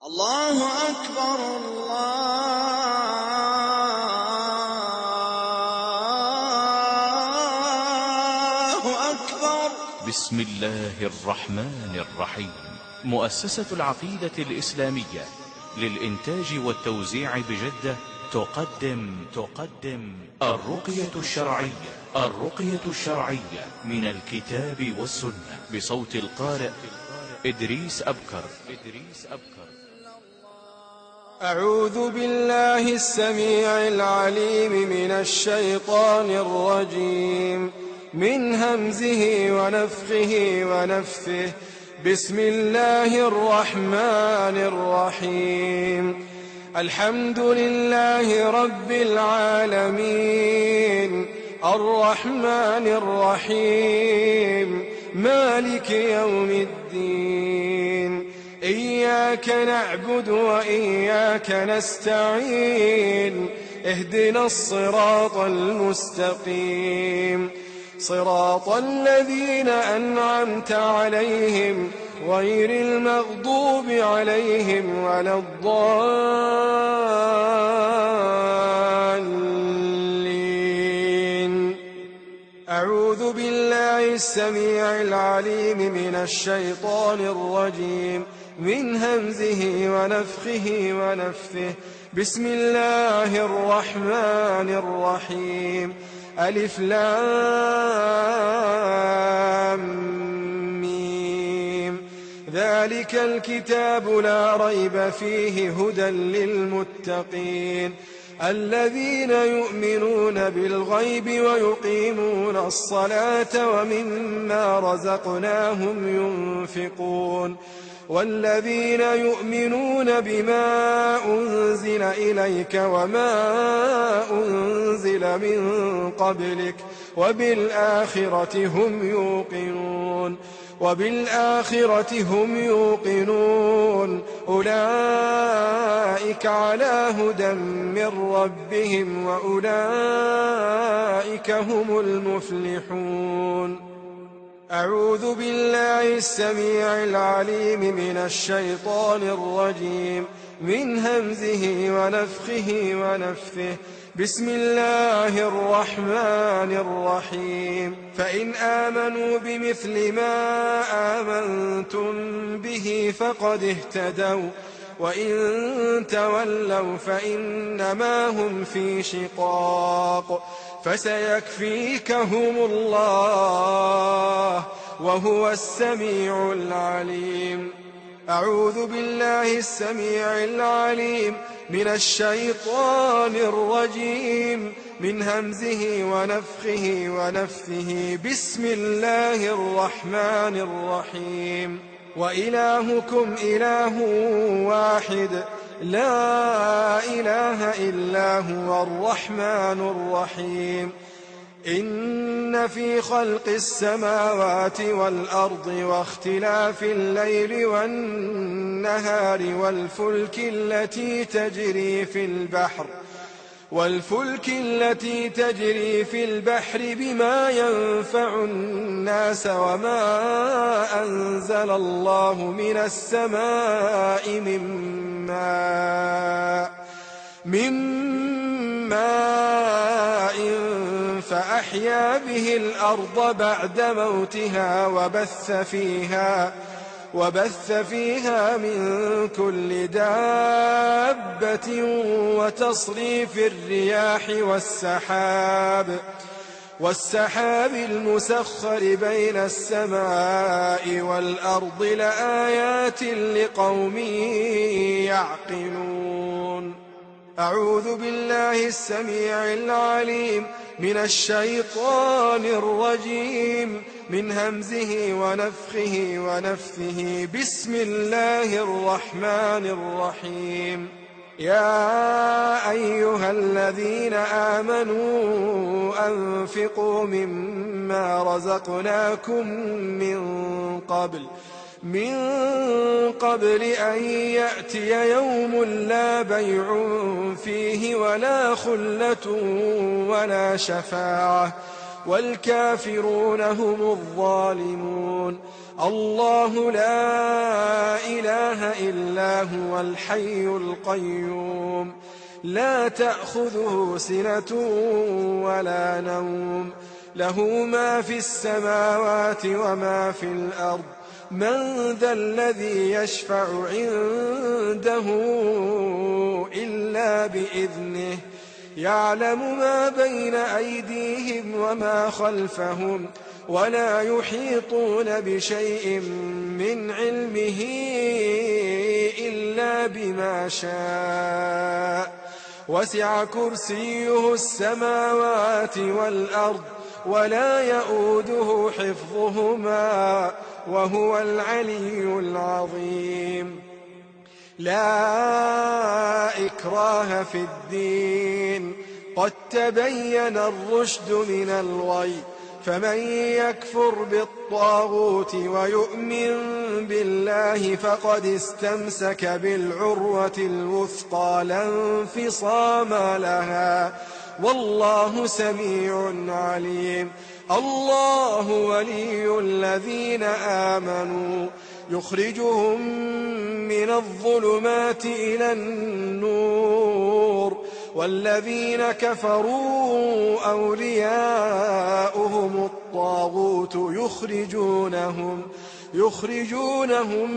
الله أكبر الله أكبر. بسم الله الرحمن الرحيم. مؤسسة العقيدة الإسلامية للإنتاج والتوزيع بجدة تقدم الرقية الشرعية من الكتاب والسنة بصوت القارئ إدريس أبكر. أعوذ بالله السميع العليم من الشيطان الرجيم، من همزه ونفخه ونفثه. بسم الله الرحمن الرحيم. الحمد لله رب العالمين، الرحمن الرحيم، مالك يوم الدين. إياك نعبد وإياك نستعين، اهدنا الصراط المستقيم، صراط الذين أنعمت عليهم غير المغضوب عليهم ولا الضالين. أعوذ بالله السميع العليم من الشيطان الرجيم، من همزه ونفخه ونفثه. بسم الله الرحمن الرحيم. ألف لام ميم. ذلك الكتاب لا ريب فيه هدى للمتقين، الذين يؤمنون بالغيب ويقيمون الصلاة ومما رزقناهم ينفقون، والذين يؤمنون بما أنزل إليك وما أنزل من قبلك وبالآخرة هم يوقنون. أولئك على هدى من ربهم وأولئك هم المفلحون. أعوذ بالله السميع العليم من الشيطان الرجيم، من همزه ونفخه ونفثه. بسم الله الرحمن الرحيم. فإن آمنوا بمثل ما آمنتم به فقد اهتدوا، وإن تولوا فإنما هم في شقاق، فسيكفيكهم الله وهو السميع العليم. أعوذ بالله السميع العليم من الشيطان الرجيم، من همزه ونفخه ونفثه. بسم الله الرحمن الرحيم. وإلهكم إله واحد، لا إله إلا هو الرحمن الرحيم. إن في خلق السماوات والأرض واختلاف الليل والنهار والفلك التي تجري في البحر بما ينفع الناس وما أنزل الله من السماء من ماء فأحيا به الأرض بعد موتها وبث فيها من كل دابة وتصريف الرياح والسحاب المسخر بين السماء والأرض لآيات لقوم يعقلون. أعوذ بالله السميع العليم من الشيطان الرجيم، من همزه ونفخه ونفثه. بسم الله الرحمن الرحيم. يا أيها الذين آمنوا أنفقوا مما رزقناكم من قبل أن يأتي يوم لا بيع فيه ولا خلة ولا شفاعة والكافرون هم الظالمون. الله لا إله إلا هو الحي القيوم لا تأخذه سنة ولا نوم له ما في السماوات وما في الأرض من ذا الذي يشفع عنده إلا بإذنه يعلم ما بين أيديهم وما خلفهم ولا يحيطون بشيء من علمه إلا بما شاء وسع كرسيه السماوات والأرض ولا يؤوده حفظهما وهو العلي العظيم. لا إكراه في الدين قد تبين الرشد من الغي فمن يكفر بالطاغوت ويؤمن بالله فقد استمسك بالعروة الوثقى لا انفصام لها والله سميع عليم. الله ولي الذين آمنوا يخرجهم من الظلمات إلى النور والذين كفروا أولياؤهم الطاغوت يخرجونهم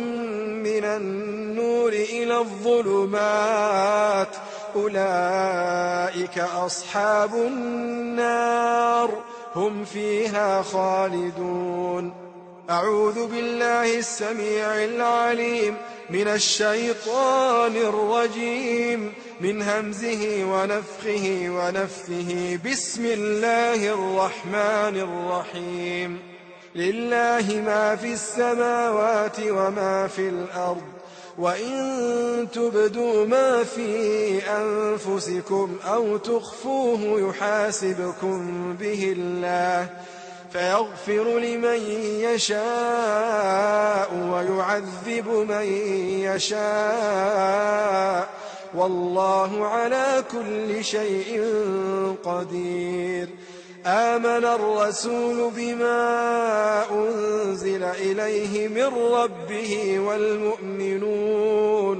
من النور إلى الظلمات أولئك أصحاب النار هم فيها خالدون. أعوذ بالله السميع العليم من الشيطان الرجيم من همزه ونفثه بسم الله الرحمن الرحيم. لله ما في السماوات وما في الأرض وإن تبدوا ما في أنفسكم أو تخفوه يحاسبكم به الله فيغفر لمن يشاء ويعذب من يشاء والله على كل شيء قدير. آمن الرسول بما أنزل إليه من ربه والمؤمنون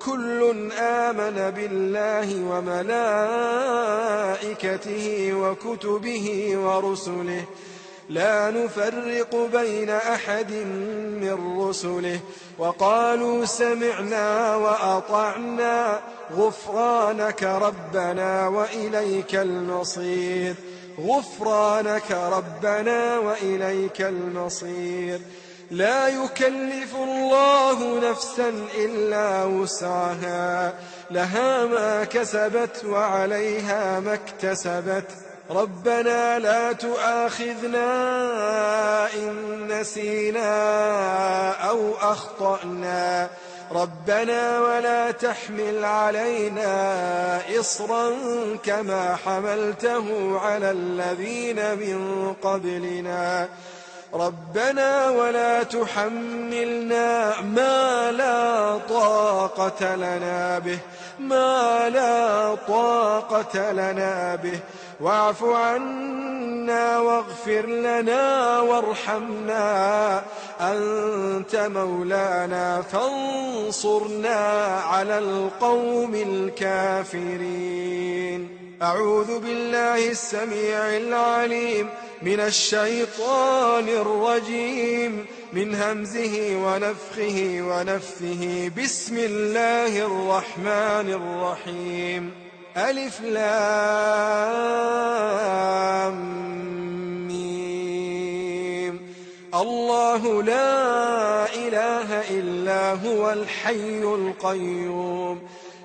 كل آمن بالله وملائكته وكتبه ورسله لا نفرق بين أحد من رسله وقالوا سمعنا وأطعنا غفرانك ربنا وإليك المصير. غفرانك ربنا وإليك المصير. لا يكلف الله نفسا إلا وسعها لها ما كسبت وعليها ما اكتسبت ربنا لا تؤاخذنا إن نسينا أو أخطأنا ربنا ولا تحمل علينا إصرا كما حملته على الذين من قبلنا ربنا ولا تحملنا ما لا طاقة لنا به واعف عنا واغفر لنا وارحمنا أنت مولانا فانصرنا على القوم الكافرين. أعوذ بالله السميع العليم من الشيطان الرجيم من همزه ونفثه بسم الله الرحمن الرحيم. ألف لام ميم. الله لا إله إلا هو الحي القيوم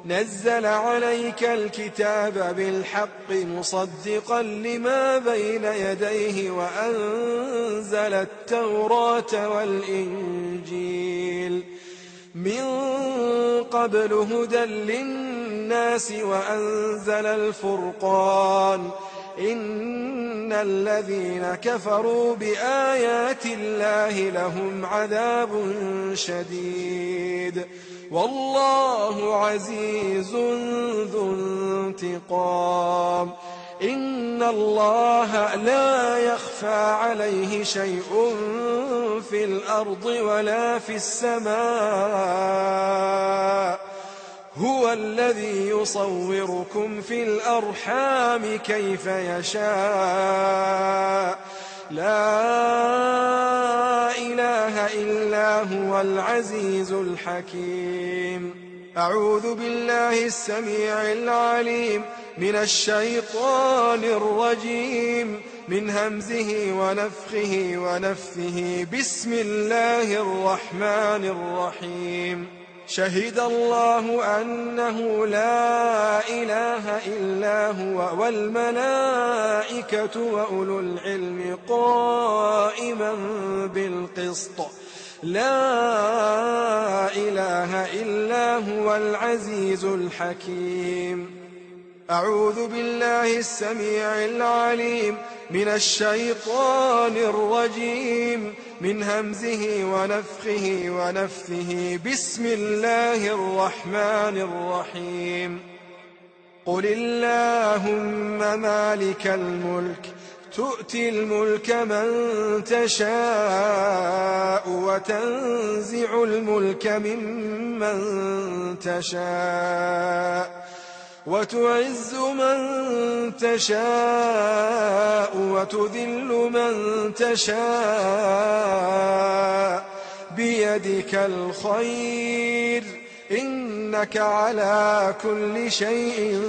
نزل عليك الكتاب بالحق مصدقا لما بين يديه وأنزل التوراة والإنجيل من قبل هدى للناس وأنزل الفرقان إن الذين كفروا بآيات الله لهم عذاب شديد والله عزيز ذو انتقام. إن الله لا يخفى عليه شيء في الأرض ولا في السماء هو الذي يصوركم في الأرحام كيف يشاء لا إله إلا هو العزيز الحكيم. أعوذ بالله السميع العليم من الشيطان الرجيم من همزه ونفخه ونفثه. بسم الله الرحمن الرحيم. شهد الله أنه لا إله إلا هو والملائكة وأولو العلم قائما بالقسط لا إله إلا هو العزيز الحكيم. أعوذ بالله السميع العليم من الشيطان الرجيم من همزه ونفخه ونفثه. بسم الله الرحمن الرحيم. قل اللهم مالك الملك تؤتي الملك من تشاء وتنزع الملك ممن تشاء وتعز من تشاء وتذل من تشاء بيدك الخير إنك على كل شيء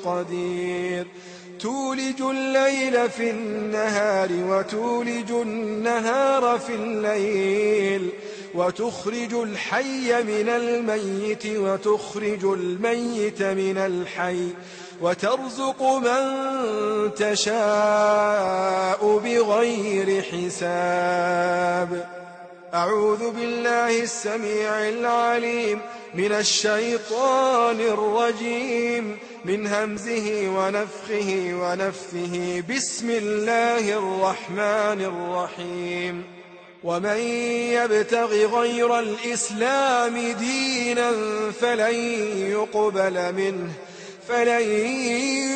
قدير. تولج الليل في النهار وتولج النهار في الليل وتخرج الحي من الميت وتخرج الميت من الحي وترزق من تشاء بغير حساب. أعوذ بالله السميع العليم من الشيطان الرجيم من همزه ونفخه ونفثه. بسم الله الرحمن الرحيم. ومن يبتغ غير الإسلام دينا فلن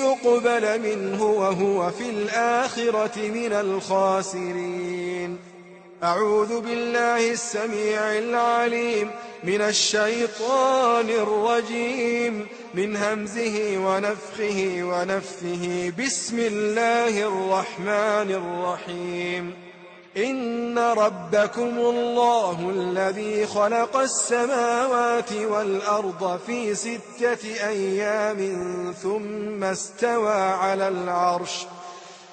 يقبل منه وهو في الآخرة من الخاسرين. أعوذ بالله السميع العليم من الشيطان الرجيم من همزه ونفخه ونفثه. بسم الله الرحمن الرحيم. إن ربكم الله الذي خلق السماوات والأرض في 6 أيام ثم استوى على العرش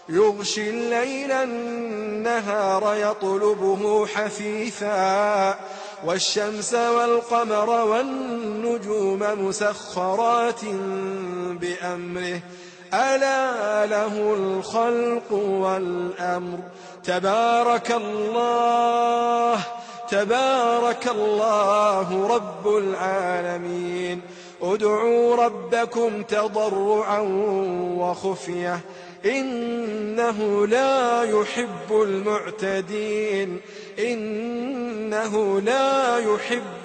يغشي الليل النهار يطلبه حثيثا والشمس والقمر والنجوم مسخرات بأمره ألا له الخلق والأمر. تبارك الله رب العالمين. ادعوا ربكم تضرعا وخفية إنه لا يحب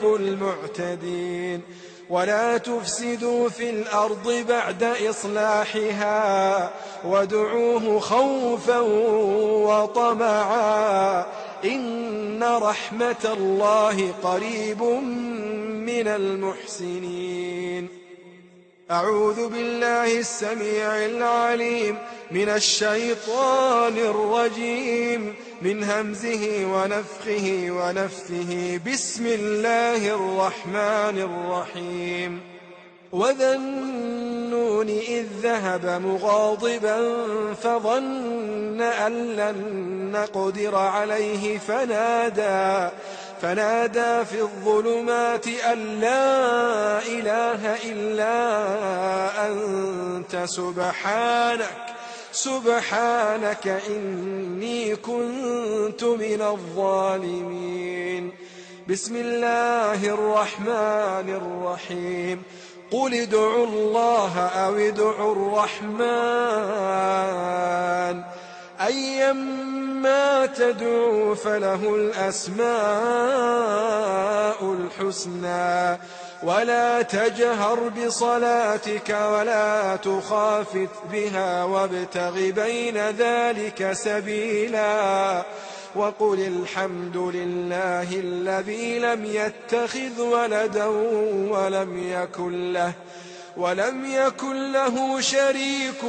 المعتدين. ولا تفسدوا في الأرض بعد إصلاحها وادعوه خوفا وطمعا إن رحمة الله قريب من المحسنين. أعوذ بالله السميع العليم من الشيطان الرجيم من همزه ونفخه ونفثه. بسم الله الرحمن الرحيم. وذا النون إذ ذهب مغاضبا فظن أن لن نقدر عليه فنادى في الظلمات أن لا إله إلا أنت سبحانك إني كنت من الظالمين. بسم الله الرحمن الرحيم. قل ادعوا الله أو ادعوا الرحمن أيما تدعوا فله الأسماء الحسنى ولا تجهر بصلاتك ولا تخافت بها وابتغ بين ذلك سبيلا وقل الحمد لله الذي لم يتخذ ولدا ولم يكن له شريك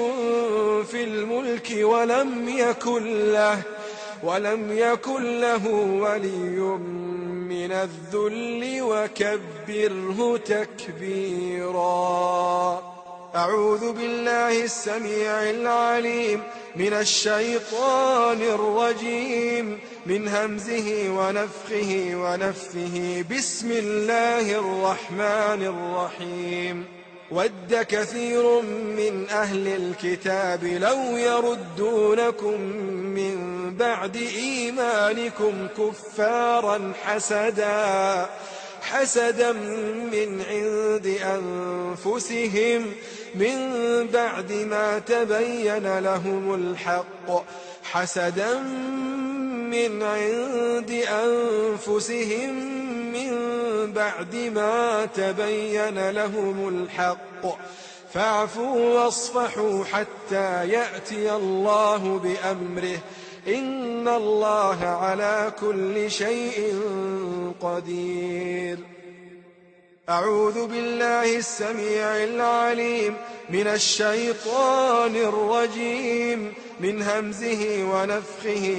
في الملك ولم يكن له ولي من الذل وكبره تكبيرا. أعوذ بالله السميع العليم من الشيطان الرجيم من همزه ونفثه بسم الله الرحمن الرحيم. ود كثير من أهل الكتاب لو يردونكم من بعد إيمانكم كفارا حسدا من عند أنفسهم من بعد ما تبين لهم الحق من عند أنفسهم من بعد ما تبين لهم الحق فاعفوا واصفحوا حتى يأتي الله بأمره إن الله على كل شيء قدير. أعوذ بالله السميع العليم من الشيطان الرجيم من همزه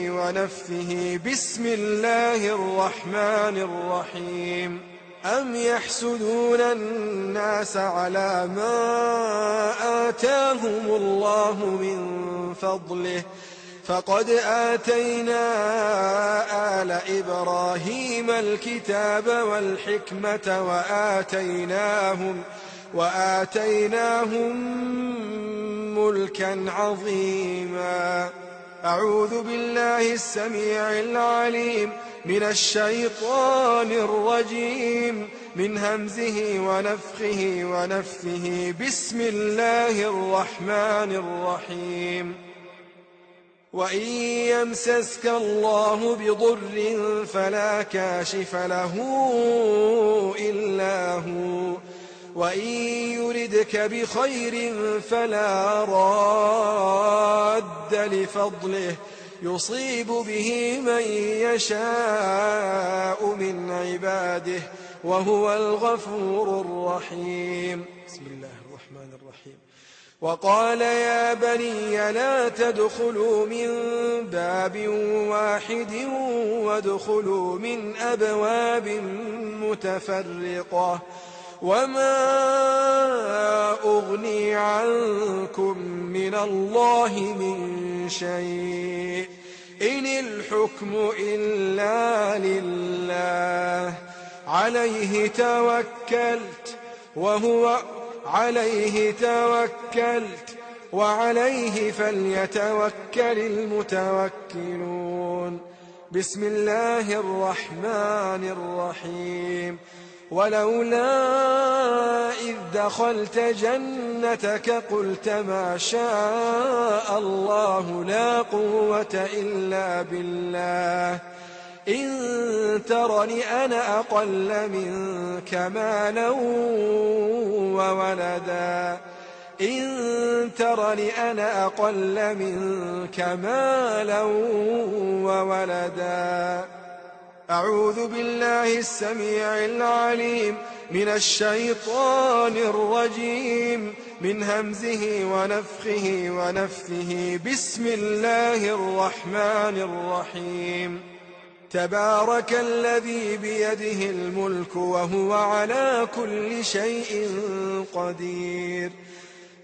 ونفثه بسم الله الرحمن الرحيم. أم يحسدون الناس على ما آتاهم الله من فضله فقد آتينا آل إبراهيم الكتاب والحكمة وآتيناهم ملكا عظيما. أعوذ بالله السميع العليم من الشيطان الرجيم من همزه ونفثه بسم الله الرحمن الرحيم. وإن يمسسك الله بضر فلا كاشف له إلا هو وإن يردك بخير فلا راد لفضله يصيب به من يشاء من عباده وهو الغفور الرحيم. بسم الله الرحمن الرحيم. وقال يا بني لا تدخلوا من باب واحد وادخلوا من أبواب متفرقة وما أغني عنكم من الله من شيء إن الحكم إلا لله عليه توكلت وعليه فليتوكل المتوكلون. بسم الله الرحمن الرحيم. ولولا إذ دخلت جنتك قلت ما شاء الله لا قوة إلا بالله إن ترني أنا أقل منك مالا وولدا أعوذ بالله السميع العليم من الشيطان الرجيم من همزه ونفثه بسم الله الرحمن الرحيم. تبارك الذي بيده الملك وهو على كل شيء قدير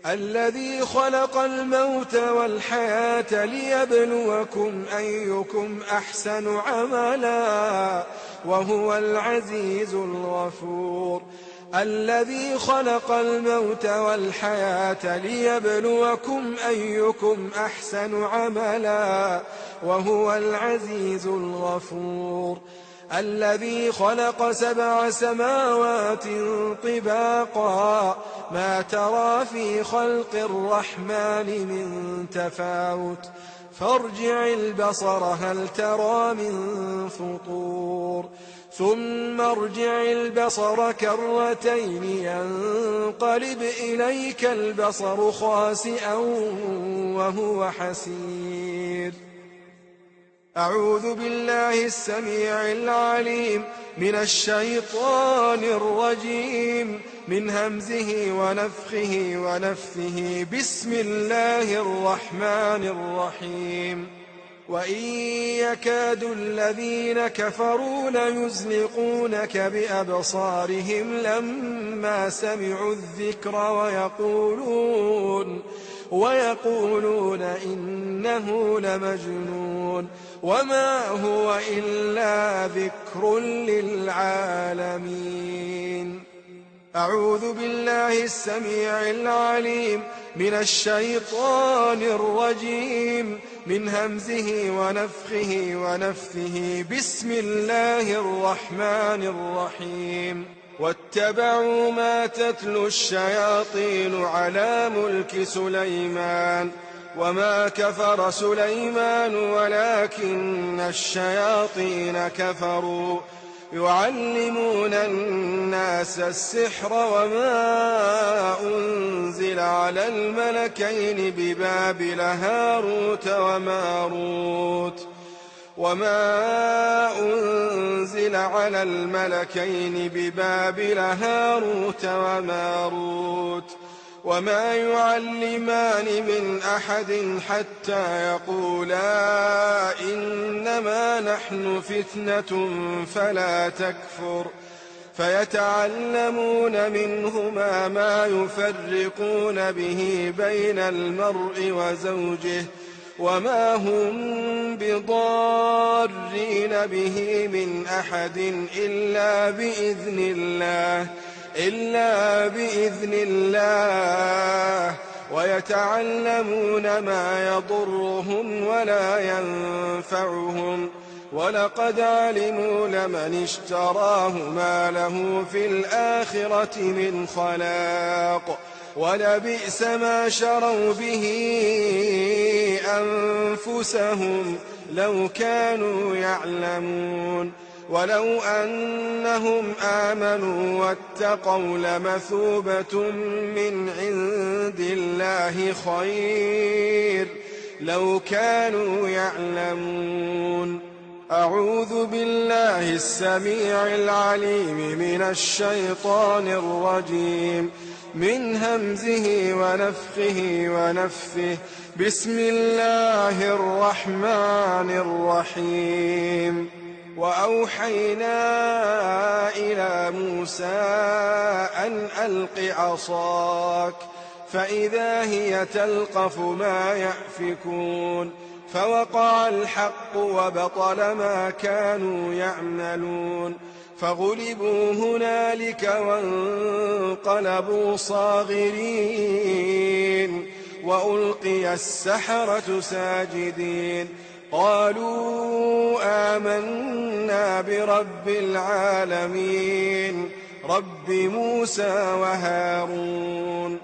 الذي خلق الموت والحياة ليبلوكم أيكم أحسن عملا وهو العزيز الغفور. الذي خلق الموت والحياة ليبلوكم أيكم أحسن عملا وهو العزيز الغفور. الذي خلق 7 سماوات طباقا ما ترى في خلق الرحمن من تفاوت فارجع البصر هل ترى من فطور ثم ارجع البصر كرتين ينقلب إليك البصر خاسئا وهو حسير. أعوذ بالله السميع العليم من الشيطان الرجيم من همزه ونفخه ونفثه. بسم الله الرحمن الرحيم. وإن يكاد الذين كفروا ليزلقونك بأبصارهم لما سمعوا الذكر ويقولون إنه لمجنون وما هو إلا ذكر للعالمين. أعوذ بالله السميع العليم من الشيطان الرجيم من همزه ونفخه ونفثه. بسم الله الرحمن الرحيم. واتبعوا ما تتلو الشياطين على ملك سليمان وما كفر سليمان ولكن الشياطين كفروا يعلمون الناس السحر وما أنزل على الملكين ببابل هاروت وماروت وما يعلمان من أحد حتى يقولا إنما نحن فتنة فلا تكفر فيتعلمون منهما ما يفرقون به بين المرء وزوجه وما هم بضارين به من أحد إلا بإذن الله ويتعلمون ما يضرهم ولا ينفعهم ولقد علموا لمن اشتراه ما له في الآخرة من خلاق ولبئس ما شروا به أنفسهم لو كانوا يعلمون. ولو أنهم آمنوا واتقوا لمثوبة من عند الله خير لو كانوا يعلمون. أعوذ بالله السميع العليم من الشيطان الرجيم من همزه ونفخه ونفثه. بسم الله الرحمن الرحيم. وأوحينا إلى موسى أن ألق عصاك فإذا هي تلقف ما يأفكون فوقع الحق وبطل ما كانوا يعملون فغلبوا هنالك وانقلبوا صاغرين وألقي السحرة ساجدين قالوا آمنا برب العالمين رب موسى وهارون.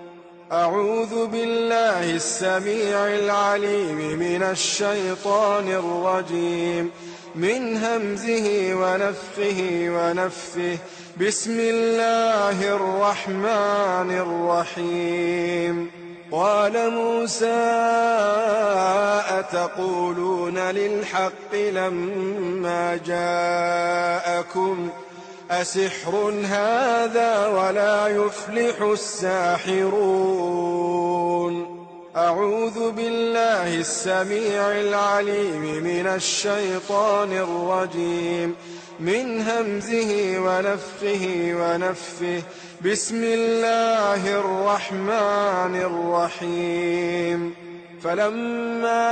أعوذ بالله السميع العليم من الشيطان الرجيم من همزه ونفخه ونفثه. بسم الله الرحمن الرحيم. قال موسى أتقولون للحق لما جاءكم أسحر هذا ولا يفلح الساحرون. أعوذ بالله السميع العليم من الشيطان الرجيم من همزه ونفخه ونفثه. بسم الله الرحمن الرحيم. فلما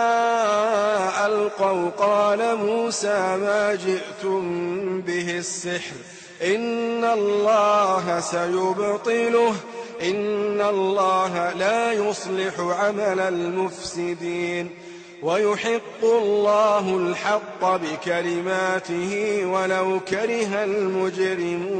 ألقوا قال موسى ما جئتم به السحر إن الله سيبطله إن الله لا يصلح عمل المفسدين ويحق الله الحق بكلماته ولو كره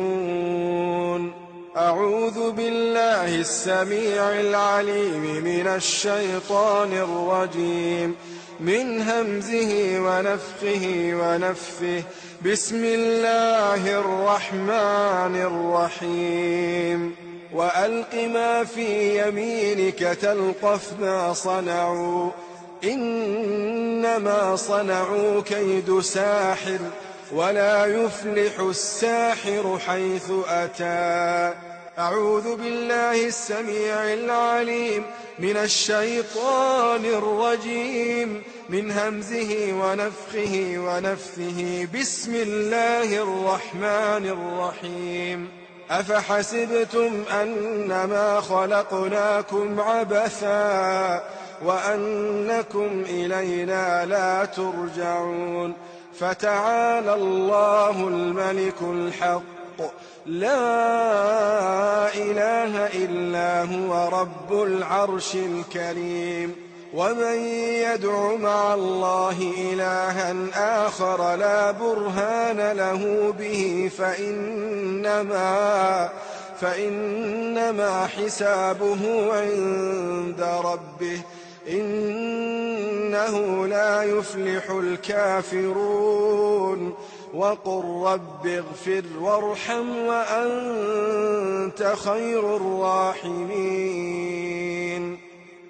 المجرمون. أعوذ بالله السميع العليم من الشيطان الرجيم من همزه ونفخه ونفثه. بسم الله الرحمن الرحيم وألق ما في يمينك تلقف ما صنعوا إنما صنعوا كيد ساحر ولا يفلح الساحر حيث أتى. أعوذ بالله السميع العليم من الشيطان الرجيم من همزه ونفخه ونفثه. بسم الله الرحمن الرحيم أفحسبتم أنما خلقناكم عبثا وأنكم إلينا لا ترجعون. فتعالى الله الملك الحق لا إله إلا هو رب العرش الكريم. ومن يدع مع الله إلها آخر لا برهان له به فإنما حسابه عند ربه إنه لا يفلح الكافرون. وقل رب اغفر وارحم وأنت خير الراحمين.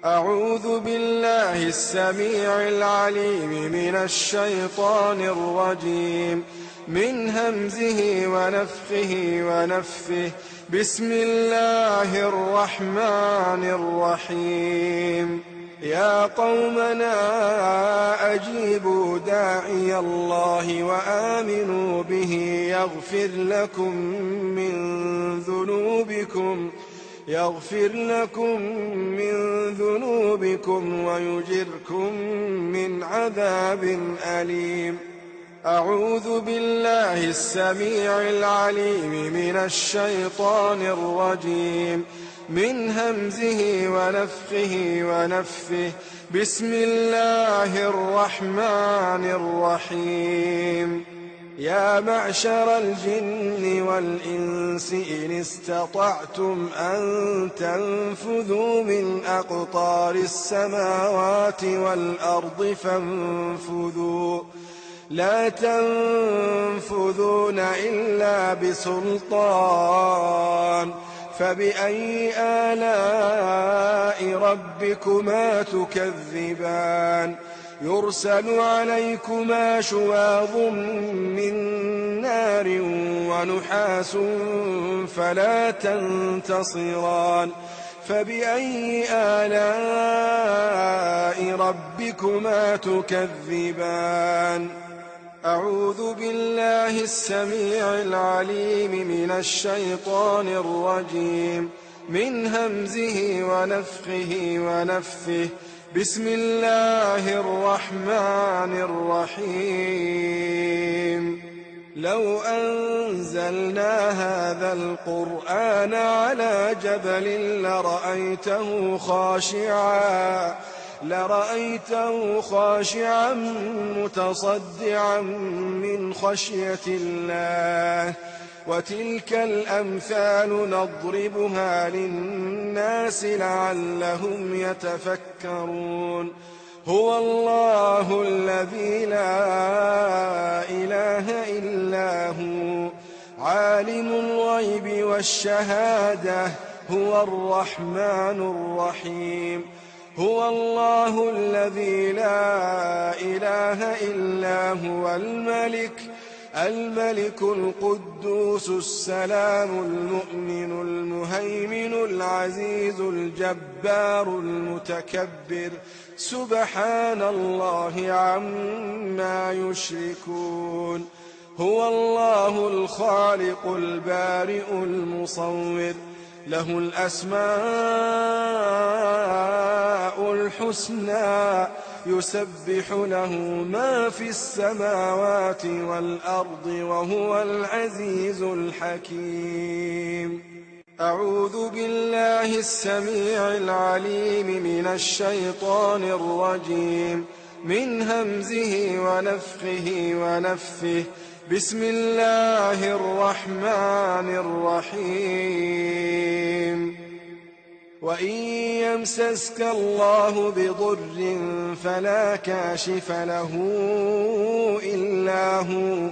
أعوذ بالله السميع العليم من الشيطان الرجيم من همزه ونفخه ونفثه. بسم الله الرحمن الرحيم يا قومنا أجيبوا داعي الله وآمنوا به يغفر لكم من ذنوبكم ويجركم من عذاب أليم. أعوذ بالله السميع العليم من الشيطان الرجيم من همزه ونفخه ونفثه. بسم الله الرحمن الرحيم يا معشر الجن والإنس إن استطعتم أن تنفذوا من أقطار السماوات والأرض فانفذوا لا تنفذون إلا بسلطان. فبأي آلاء ربكما تكذبان يرسل عليكما شواظ من نار ونحاس فلا تنتصران. فبأي آلاء ربكما تكذبان. أعوذ بالله السميع العليم من الشيطان الرجيم من همزه ونفخه ونفثه. بسم الله الرحمن الرحيم لو أنزلنا هذا القرآن على جبل لرأيته خاشعا متصدعا من خشية الله. وتلك الأمثال نضربها للناس لعلهم يتفكرون. هو الله الذي لا إله إلا هو عالم الغيب والشهادة هو الرحمن الرحيم. هو الله الذي لا إله إلا هو الملك القدوس السلام المؤمن المهيمن العزيز الجبار المتكبر سبحان الله عما يشركون. هو الله الخالق البارئ المصور له الأسماء الحسنى يسبح له ما في السماوات والأرض وهو العزيز الحكيم. أعوذ بالله السميع العليم من الشيطان الرجيم من همزه ونفخه ونفثه. بسم الله الرحمن الرحيم وإن يمسسك الله بضر فلا كاشف له إلا هو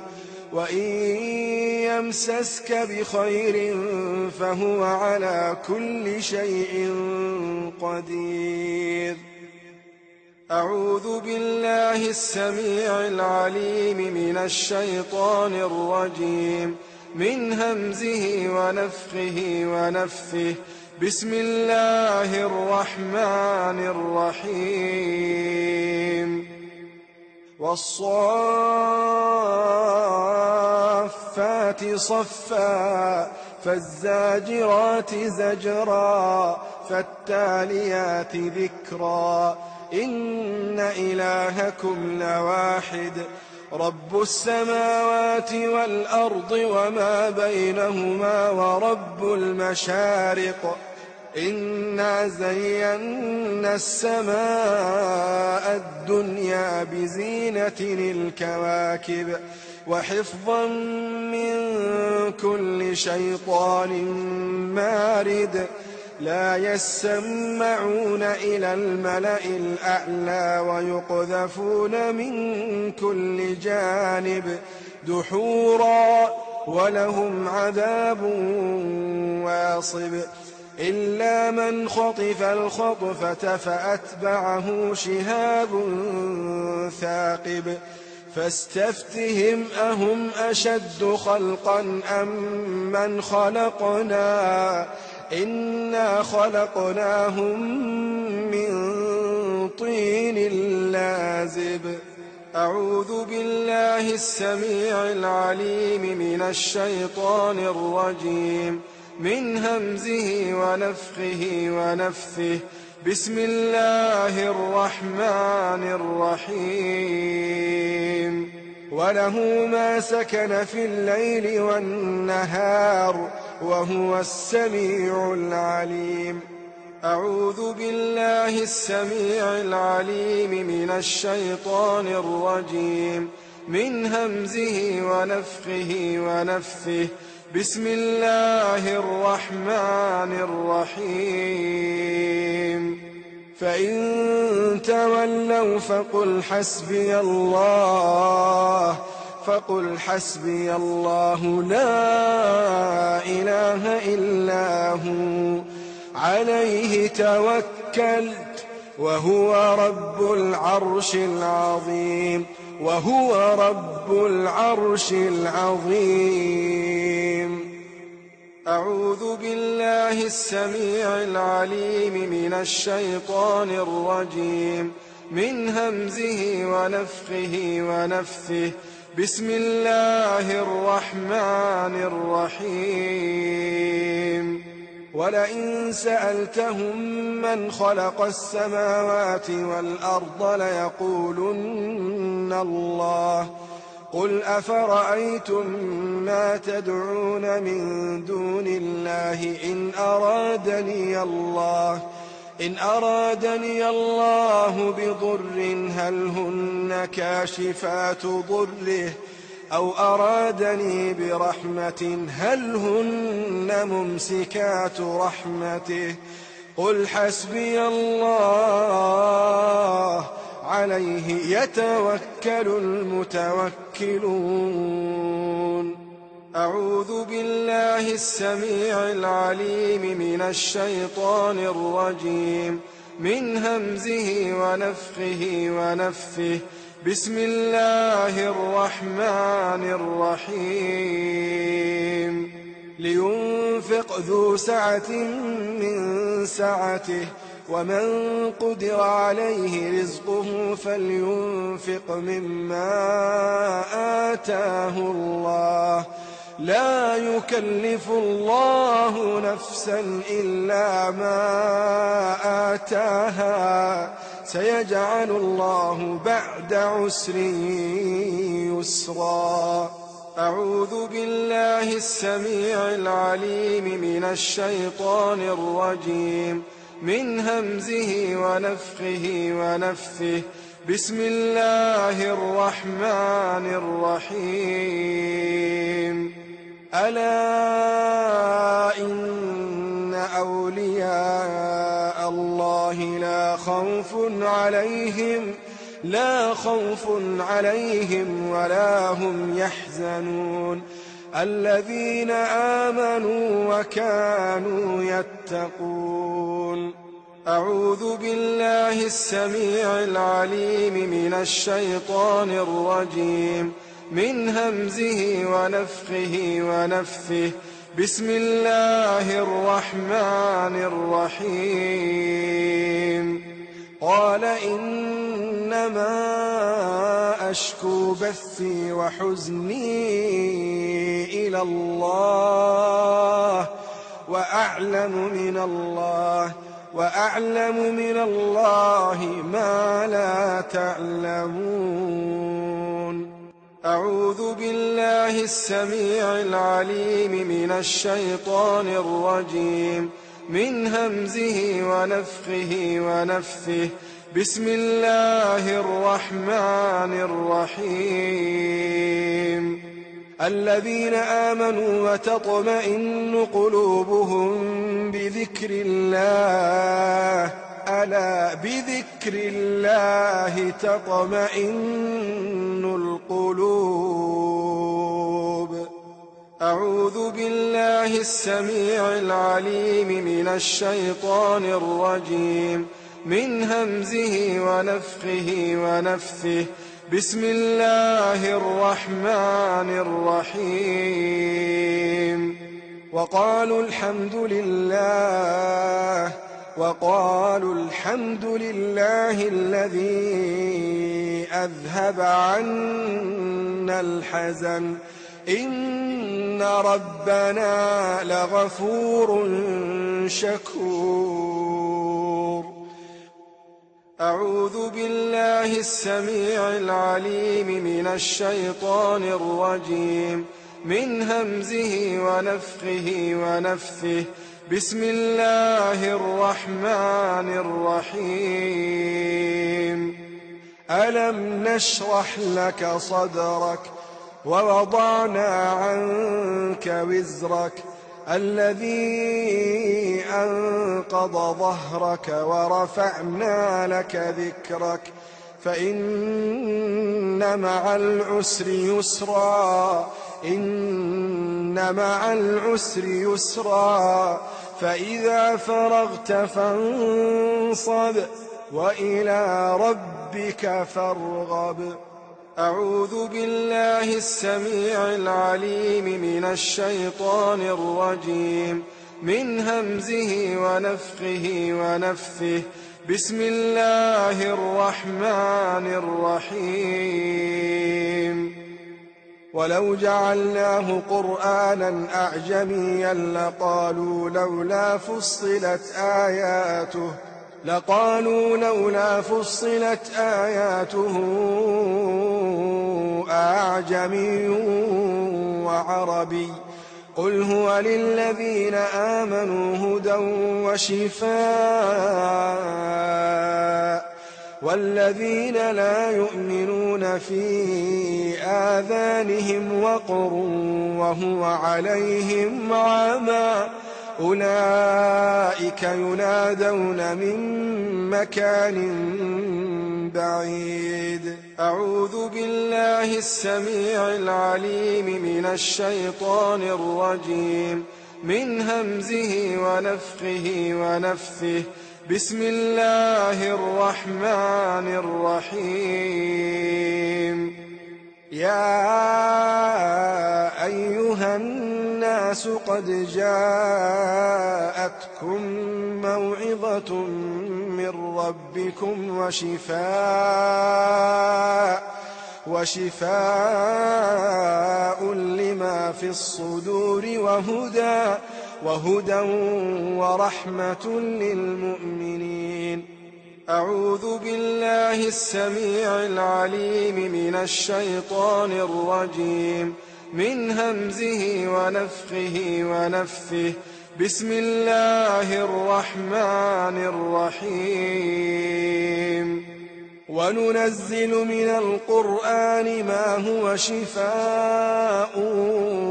وإن يمسسك بخير فهو على كل شيء قدير. أعوذ بالله السميع العليم من الشيطان الرجيم من همزه ونفخه ونفثه. بسم الله الرحمن الرحيم. والصافات صفا فالزاجرات زجرا فالتاليات ذكرا إن إلهكم لواحد رب السماوات والأرض وما بينهما ورب المشارق إنا زينا السماء الدنيا بزينة الكواكب وحفظا من كل شيطان مارد لا يسمعون إلى الملأ الأعلى ويقذفون من كل جانب دحورا ولهم عذاب واصب إلا من خطف الخطفة فأتبعه شهاب ثاقب فاستفتهم أهم أشد خلقا أم من خلقنا إنا خلقناهم من طين لازب. أعوذ بالله السميع العليم من الشيطان الرجيم من همزه ونفخه ونفثه. بسم الله الرحمن الرحيم. وله ما سكن في الليل والنهار وهو السميع العليم. أعوذ بالله السميع العليم من الشيطان الرجيم من همزه ونفخه ونفثه. بسم الله الرحمن الرحيم. فإن تولوا فقل حسبي الله لا إله إلا هو عليه توكلت وهو رب العرش العظيم. أعوذ بالله السميع العليم من الشيطان الرجيم من همزه ونفخه ونفثه. بسم الله الرحمن الرحيم. ولئن سألتهم من خلق السماوات والأرض ليقولن الله قل أفرأيتم ما تدعون من دون الله إن أرادني الله بضر هل هن كاشفات ضره أو أرادني برحمة هل هن ممسكات رحمته قل حسبي الله عليه يتوكل المتوكلون. أعوذ بالله السميع العليم من الشيطان الرجيم من همزه ونفخه ونفثه. بسم الله الرحمن الرحيم. لينفق ذو سعة من سعته ومن قدر عليه رزقه فلينفق مما آتاه الله لا يكلف الله نفسا إلا ما آتاها سيجعل الله بعد عسر يسرا. أعوذ بالله السميع العليم من الشيطان الرجيم من همزه ونفخه ونفثه. بسم الله الرحمن الرحيم. ألا إن أولياء الله لا خوف لا خوف عليهم ولا هم يحزنون الذين آمنوا وكانوا يتقون. أعوذ بالله السميع العليم من الشيطان الرجيم من همزه ونفخه ونفثه. بسم الله الرحمن الرحيم. قال إنما أشكو بثي وحزني إلى الله وأعلم من الله ما لا تعلمون. أعوذ بالله السميع العليم من الشيطان الرجيم من همزه ونفخه ونفثه. بسم الله الرحمن الرحيم. الذين آمنوا وتطمئن قلوبهم بذكر الله ألا بذكر الله تطمئن القلوب. أعوذ بالله السميع العليم من الشيطان الرجيم من همزه ونفخه ونفثه. بسم الله الرحمن الرحيم. وقالوا الحمد لله الذي أذهب عنا الحزن إن ربنا لغفور شكور. أعوذ بالله السميع العليم من الشيطان الرجيم من همزه ونفخه ونفثه. بسم الله الرحمن الرحيم. ألم نشرح لك صدرك ووضعنا عنك وزرك الذي أنقض ظهرك ورفعنا لك ذكرك فإن مع العسر يسرا فإذا فرغت فانصب وإلى ربك فارغب. أعوذ بالله السميع العليم من الشيطان الرجيم من همزه ونفخه ونفثه. بسم الله الرحمن الرحيم. ولو جعلناه قرآنا أعجميا لقالوا لولا فصلت آياته أعجمي وعربي قل هو للذين آمنوا هدى وشفاء والذين لا يؤمنون في آذانهم وقر وهو عليهم عمى أولئك ينادون من مكان بعيد. أعوذ بالله السميع العليم من الشيطان الرجيم من همزه ونفخه ونفثه. بسم الله الرحمن الرحيم. يا أيها الناس قد جاءتكم موعظة من ربكم وشفاء لما في الصدور وهدى ورحمة للمؤمنين. أعوذ بالله السميع العليم من الشيطان الرجيم من همزه ونفخه ونفثه. بسم الله الرحمن الرحيم. وننزل من القرآن ما هو شفاء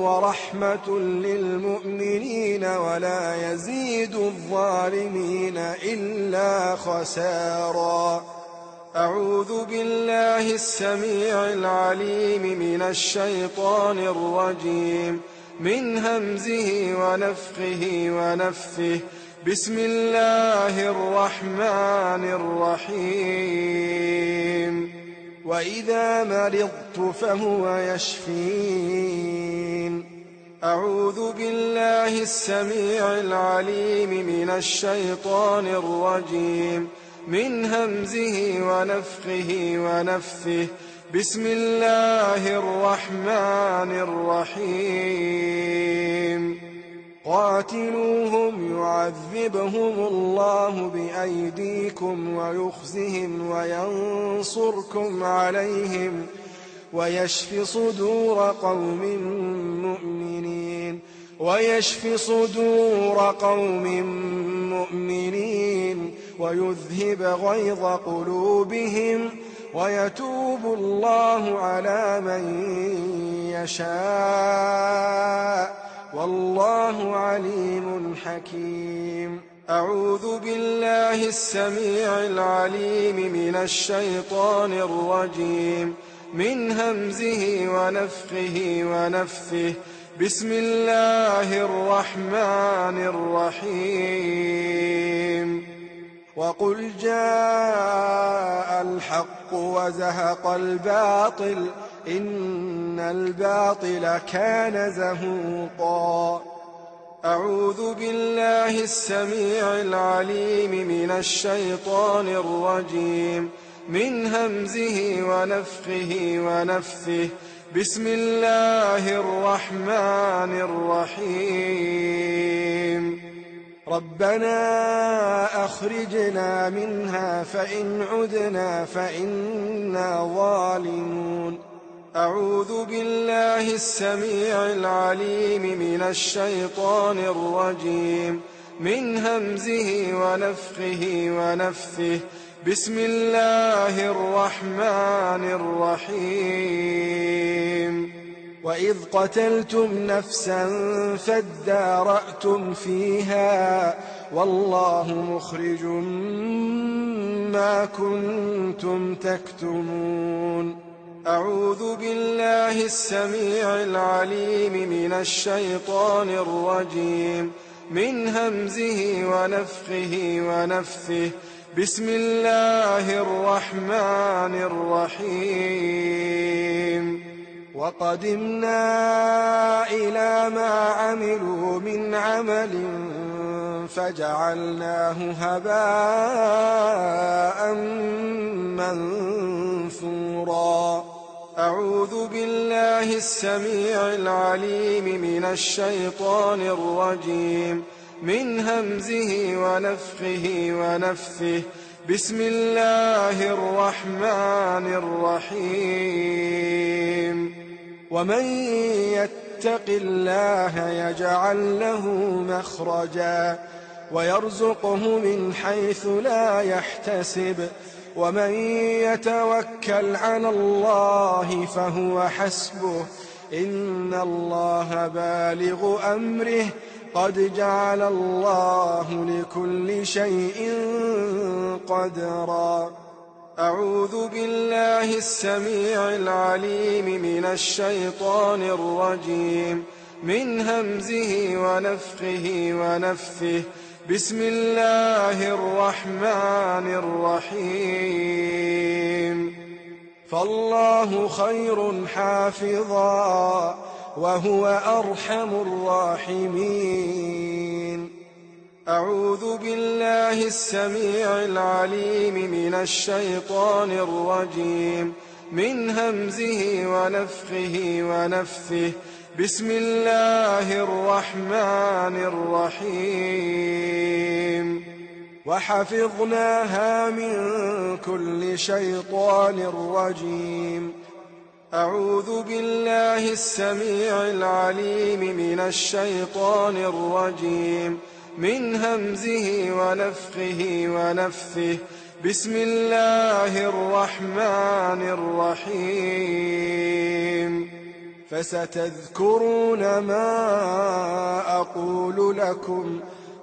ورحمة للمؤمنين ولا يزيد الظالمين إلا خسارا. أعوذ بالله السميع العليم من الشيطان الرجيم من همزه ونفخه ونفثه. بسم الله الرحمن الرحيم. وإذا مرضت فهو يشفين. أعوذ بالله السميع العليم من الشيطان الرجيم من همزه ونفخه ونفثه. بسم الله الرحمن الرحيم. قاتلوهم يعذبهم الله بأيديكم ويخزهم وينصركم عليهم ويشف صدور قوم مؤمنين ويذهب غيظ قلوبهم ويتوب الله على من يشاء والله عليم حكيم. أعوذ بالله السميع العليم من الشيطان الرجيم من همزه ونفخه ونفثه. بسم الله الرحمن الرحيم. وقل جاء الحق وزهق الباطل إن الباطل كان زهوقا. أعوذ بالله السميع العليم من الشيطان الرجيم من همزه ونفخه ونفثه. بسم الله الرحمن الرحيم. ربنا أخرجنا منها فإن عدنا فإنا ظالمون. أعوذ بالله السميع العليم من الشيطان الرجيم من همزه ونفخه ونفثه. بسم الله الرحمن الرحيم. وإذ قتلتم نفسا فادارأتم فيها والله مخرج ما كنتم تكتمون. أعوذ بالله السميع العليم من الشيطان الرجيم من همزه ونفخه ونفثه. بسم الله الرحمن الرحيم. وقدمنا إلى ما عملوا من عمل فجعلناه هباء منثورا. أعوذ بالله السميع العليم من الشيطان الرجيم من همزه ونفخه ونفثه. بسم الله الرحمن الرحيم. ومن يتق الله يجعل له مخرجا ويرزقه من حيث لا يحتسب ومن يتوكل على الله فهو حسبه إن الله بالغ أمره قد جعل الله لكل شيء قدرا. أعوذ بالله السميع العليم من الشيطان الرجيم من همزه ونفخه ونفثه. بسم الله الرحمن الرحيم. فالله خير حافظا وهو أرحم الراحمين. أعوذ بالله السميع العليم من الشيطان الرجيم من همزه ونفخه ونفثه. بسم الله الرحمن الرحيم. وحفظناها من كل شيطان رجيم. أعوذ بالله السميع العليم من الشيطان الرجيم من همزه ونفخه ونفثه. بسم الله الرحمن الرحيم. فستذكرون ما أقول لكم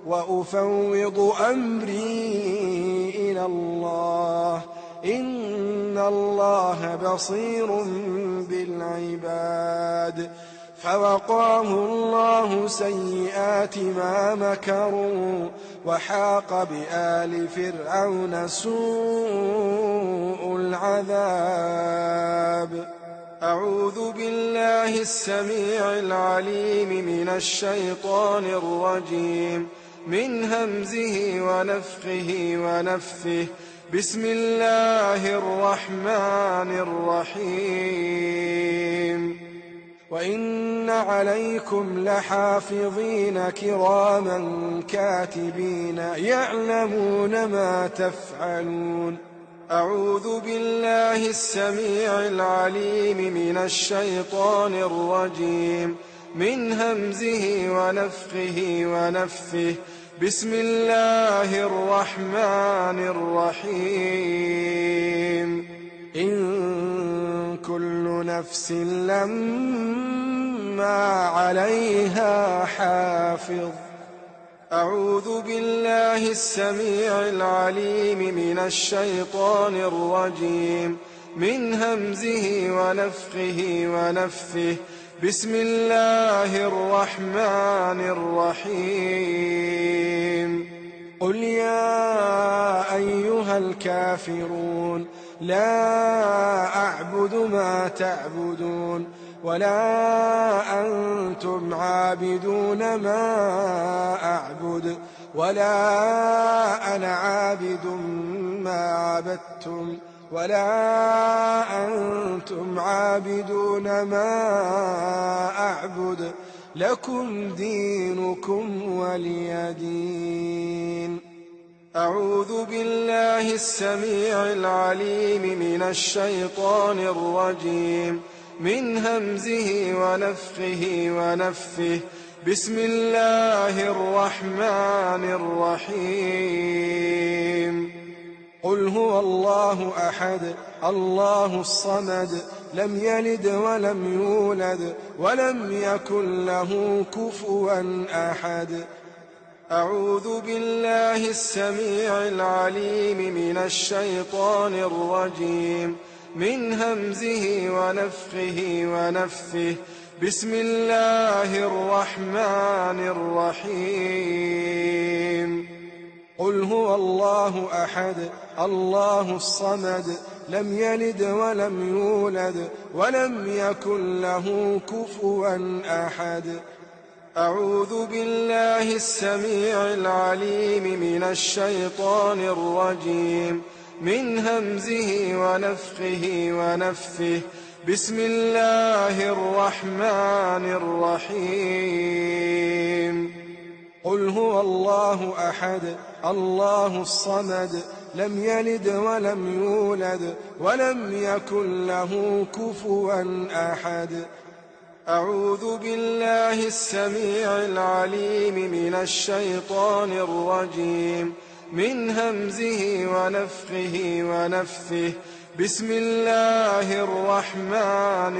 وأفوض أمري إلى الله إن الله بصير بالعباد. فوقاه الله سيئات ما مكروا وحاق بآل فرعون سوء العذاب. أعوذ بالله السميع العليم من الشيطان الرجيم من همزه ونفخه ونفثه. بسم الله الرحمن الرحيم. وإن عليكم لحافظين كراما كاتبين يعلمون ما تفعلون. أعوذ بالله السميع العليم من الشيطان الرجيم من همزه ونفخه ونفثه. بسم الله الرحمن الرحيم. إن كل نفس لما عليها حافظ. أعوذ بالله السميع العليم من الشيطان الرجيم من همزه ونفخه ونفثه. بسم الله الرحمن الرحيم. قل يا أيها الكافرون لا أعبد ما تعبدون ولا أنتم عابدون ما أعبد ولا أنا عابد ما عبدتم ولا أنتم عابدون ما أعبد لكم دينكم ولي دين. أعوذ بالله السميع العليم من الشيطان الرجيم من همزه ونفخه ونفثه. بسم الله الرحمن الرحيم. قل هو الله أحد الله الصمد لم يلد ولم يولد ولم يكن له كفوا أحد. أعوذ بالله السميع العليم من الشيطان الرجيم من همزه ونفخه ونفثه. بسم الله الرحمن الرحيم. قل هو الله أحد الله الصمد لم يلد ولم يولد ولم يكن له كفوا أحد. أعوذ بالله السميع العليم من الشيطان الرجيم من همزه ونفخه ونفثه. بسم الله الرحمن الرحيم. قل هو الله أحد الله الصمد لم يلد ولم يولد ولم يكن له كفوا أحد. أعوذ بالله السميع العليم من الشيطان الرجيم من همزه ونفخه ونفثه. بسم الله الرحمن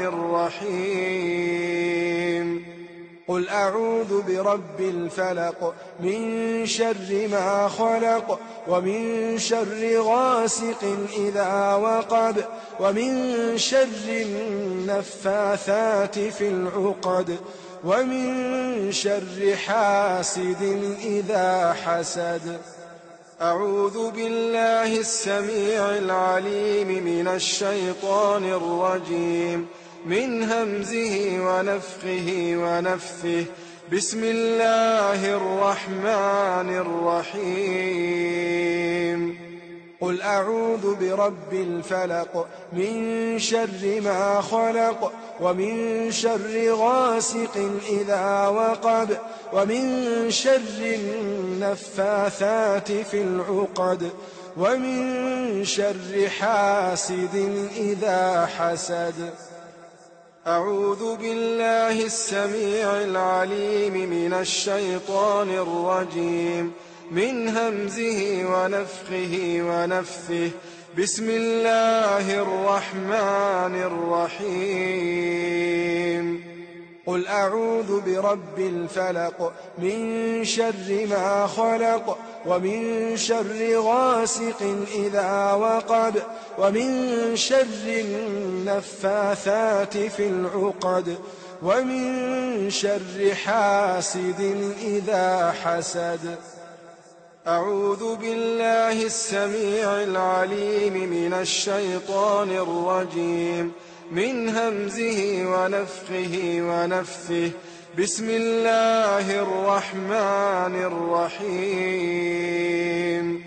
الرحيم. قل أعوذ برب الفلق من شر ما خلق ومن شر غاسق إذا وقب ومن شر النفاثات في العقد ومن شر حاسد إذا حسد. أعوذ بالله السميع العليم من الشيطان الرجيم من همزه ونفخه ونفثه. بسم الله الرحمن الرحيم. قل أعوذ برب الفلق من شر ما خلق ومن شر غاسق إذا وقب ومن شر النفاثات في العقد ومن شر حاسد إذا حسد. أعوذ بالله السميع العليم من الشيطان الرجيم من همزه ونفخه ونفثه. بسم الله الرحمن الرحيم. قل أعوذ برب الفلق من شر ما خلق ومن شر غاسق إذا وقب ومن شر النفاثات في العقد ومن شر حاسد إذا حسد. أعوذ بالله السميع العليم من الشيطان الرجيم من همزه ونفخه ونفثه. بسم الله الرحمن الرحيم.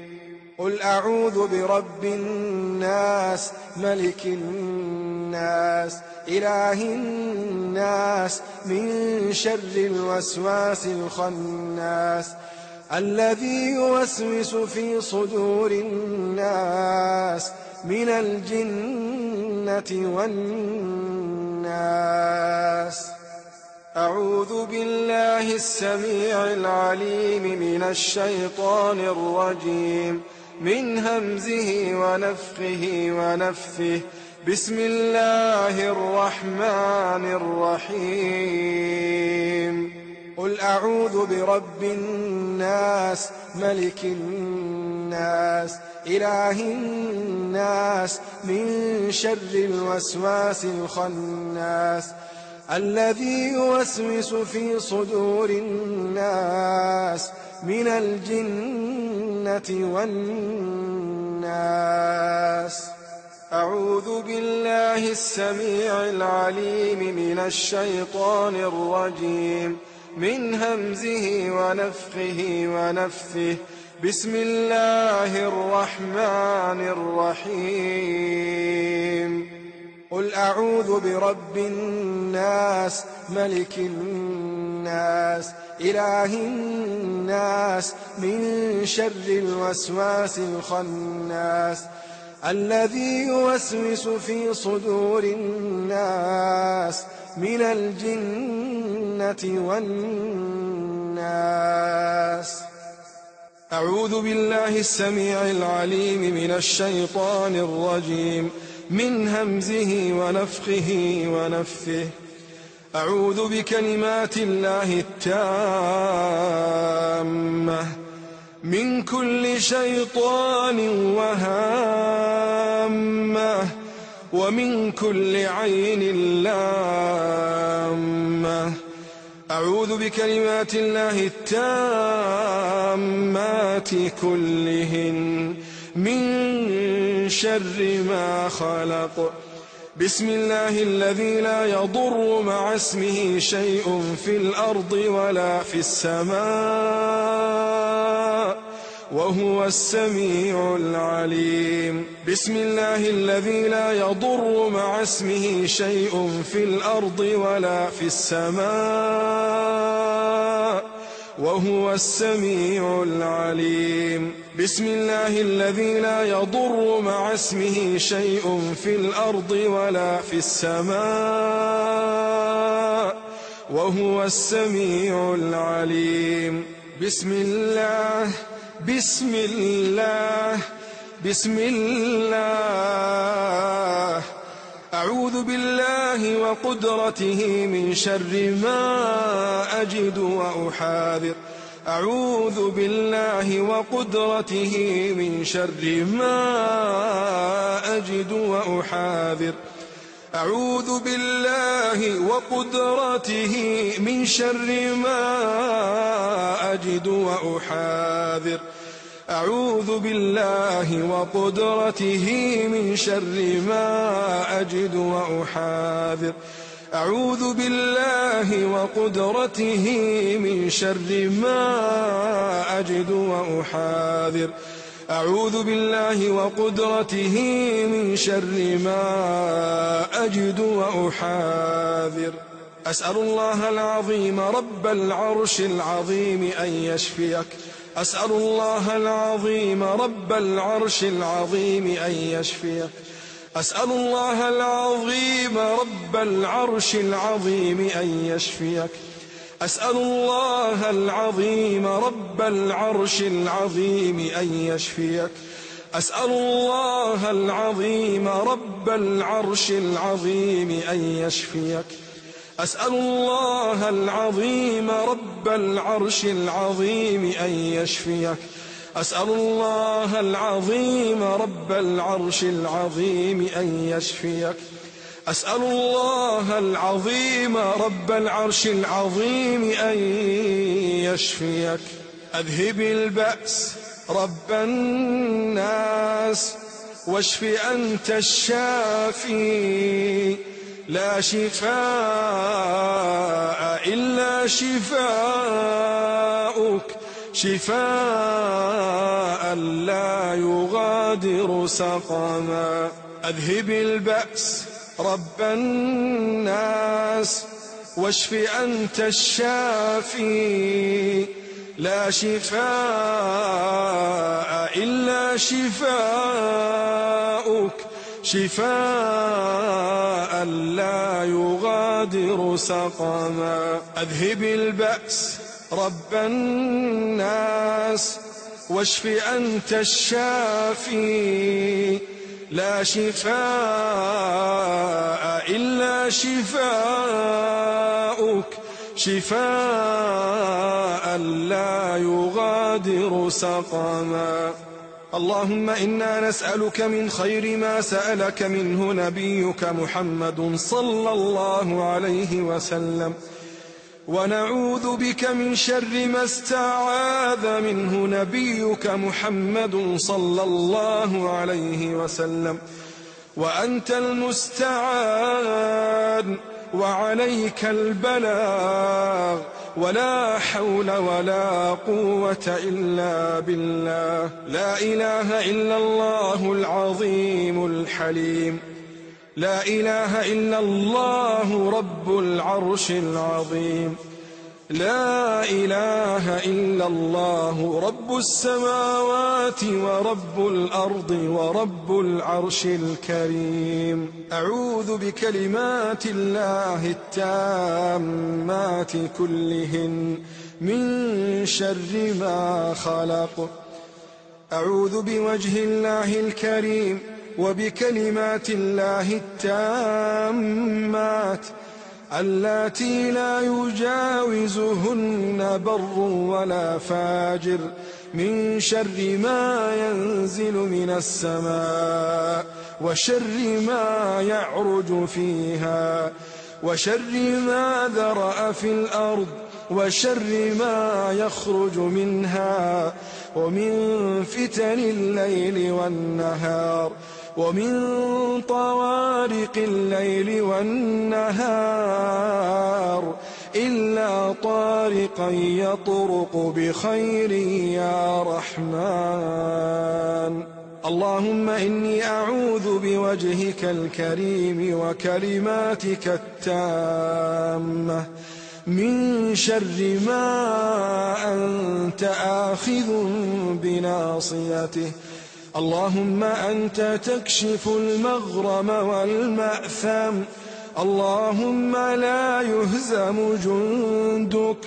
قل أعوذ برب الناس ملك الناس إله الناس من شر الوسواس الخناس الذي يوسوس في صدور الناس من الجنة والناس. أعوذ بالله السميع العليم من الشيطان الرجيم من همزه ونفخه ونفثه. بسم الله الرحمن الرحيم. قل أعوذ برب الناس ملك الناس إله الناس من شر الوسواس الخناس الذي يوسوس في صدور الناس من الجنة والناس. أعوذ بالله السميع العليم من الشيطان الرجيم من همزه ونفخه ونفثه. بسم الله الرحمن الرحيم. قل أعوذ برب الناس ملك الناس إله الناس من شر الوسواس الخناس الذي يوسوس في صدور الناس من الجنة والناس. أعوذ بالله السميع العليم من الشيطان الرجيم من همزه ونفخه ونفثه. أعوذ بكلمات الله التامة من كل شيطان وهامة ومن كل عين لامة. أعوذ بكلمات الله التامات كلهن من شر ما خلق. بسم الله الذي لا يضر مع اسمه شيء في الأرض ولا في السماء وهو السميع العليم. بسم الله الذي لا يضر مع اسمه شيء في الأرض ولا في السماء وهو السميع العليم. بسم الله الذي لا يضر مع اسمه شيء في الأرض ولا في السماء وهو السميع العليم. بسم الله بسم الله بسم الله. أعوذ بالله وقدرته من شر ما أجد وأحاذر. أعوذ بالله وقدرته من شر ما أجد وأحاذر. أعوذ بالله وقدرته من شر ما أجد وأحاذر. أعوذ بالله وقدرته من شر ما أجد وأحاذر. أعوذ بالله وقدرته من شر ما أجد وأحاذر. أعوذ بالله وقدرته من شر ما أجد وأحاذر. أسأل الله العظيم رب العرش العظيم أن يشفيك. أسأل الله العظيم رب العرش العظيم أن يشفيك. أسأل الله العظيم رب العرش العظيم أن يشفيك. أسأل الله العظيم رب العرش العظيم أن يشفيك. أسأل الله العظيم رب العرش العظيم أن يشفيك. أسأل الله العظيم رب العرش العظيم أن يشفيك. أسأل الله العظيم رب العرش العظيم أن يشفيك. أسأل الله العظيم رب العرش العظيم أن يشفيك. أذهب البأس رب الناس واشف أنت الشافي، لا شفاء إلا شفاؤك، شفاء لا يغادر سقما. أذهب البأس رب الناس واشف أنت الشافي، لا شفاء إلا شفاؤك، شفاء لا يغادر سقما. أذهب البأس رب الناس واشف أنت الشافي، لا شفاء إلا شفاؤك، شفاء لا يغادر سقما. اللهم إنا نسألك من خير ما سألك منه نبيك محمد صلى الله عليه وسلم، ونعوذ بك من شر ما استعاذ منه نبيك محمد صلى الله عليه وسلم، وأنت المستعان وعليك البلاغ، ولا حول ولا قوة إلا بالله. لا إله إلا الله العظيم الحليم، لا إله إلا الله رب العرش العظيم، لا إله إلا الله رب السماوات ورب الأرض ورب العرش الكريم. أعوذ بكلمات الله التامات كلهن من شر ما خلق. أعوذ بوجه الله الكريم وبكلمات الله التامات اللاتي لا يجاوزهن بر ولا فاجر من شر ما ينزل من السماء، وشر ما يعرج فيها، وشر ما ذرأ في الأرض، وشر ما يخرج منها، ومن فتن الليل والنهار، ومن طوارق الليل والنهار، إلا طارقا يطرق بخير يا رحمن. اللهم إني أعوذ بوجهك الكريم وكلماتك التامة من شر ما أنت آخذ بناصيته. اللهم أنت تكشف المغرم والمأثم، اللهم لا يهزم جندك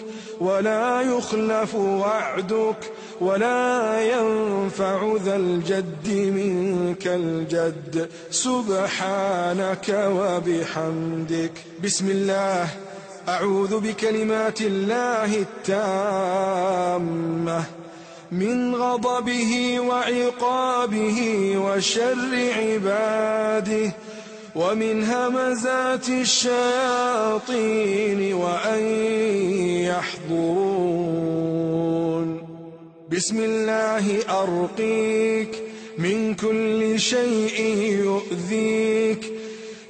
ولا يخلف وعدك ولا ينفع ذا الجد منك الجد، سبحانك وبحمدك. بسم الله. أعوذ بكلمات الله التامة من غضبه وعقابه وشر عباده، ومن همزات الشياطين وأن يحضرون. بسم الله أرقيك من كل شيء يؤذيك،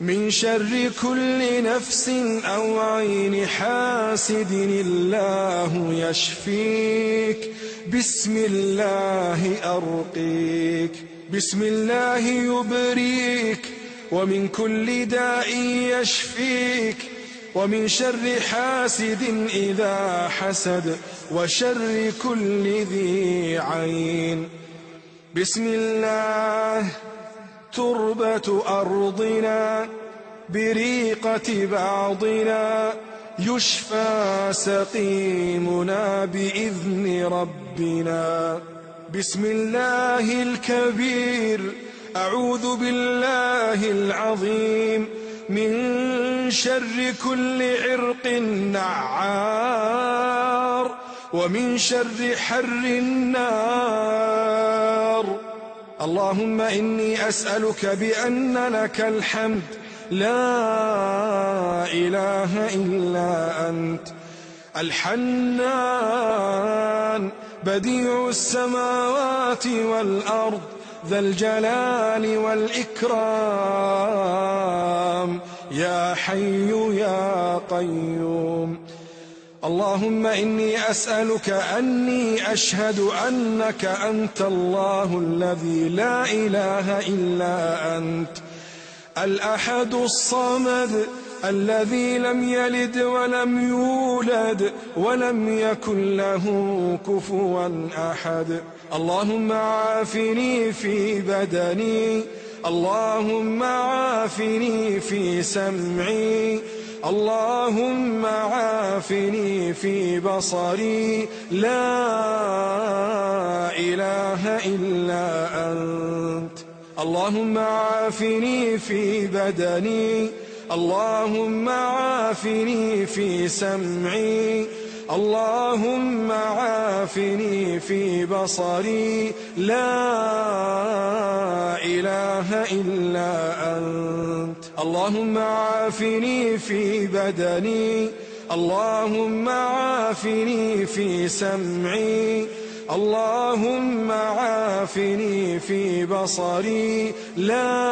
من شر كل نفس أو عين حاسد الله يشفيك. بسم الله أرقيك، بسم الله يبريك، ومن كل داء يشفيك، ومن شر حاسد إذا حسد، وشر كل ذي عين. بسم الله. تربة أرضنا بريقة بعضنا، يشفى سقيمنا بإذن ربنا. بسم الله الكبير. أعوذ بالله العظيم من شر كل عرق نعار ومن شر حر النار. اللهم إني أسألك بأن لك الحمد لا إله إلا أنت، الحنان بديع السماوات والأرض ذا الجلال والإكرام، يا حي يا قيوم. اللهم إني أسألك أني أشهد أنك أنت الله الذي لا إله إلا أنت، الأحد الصمد الذي لم يلد ولم يولد ولم يكن له كفوا أحد. اللهم عافني في بدني، اللهم عافني في سمعي، اللهم عافني في بصري، لا إله إلا أنت. اللهم عافني في بدني، اللهم عافني في سمعي، اللهم عافني في بصري، لا إله إلا أنت. اللهم عافني في بدني، اللهم عافني في سمعي، اللهم عافني في بصري، لا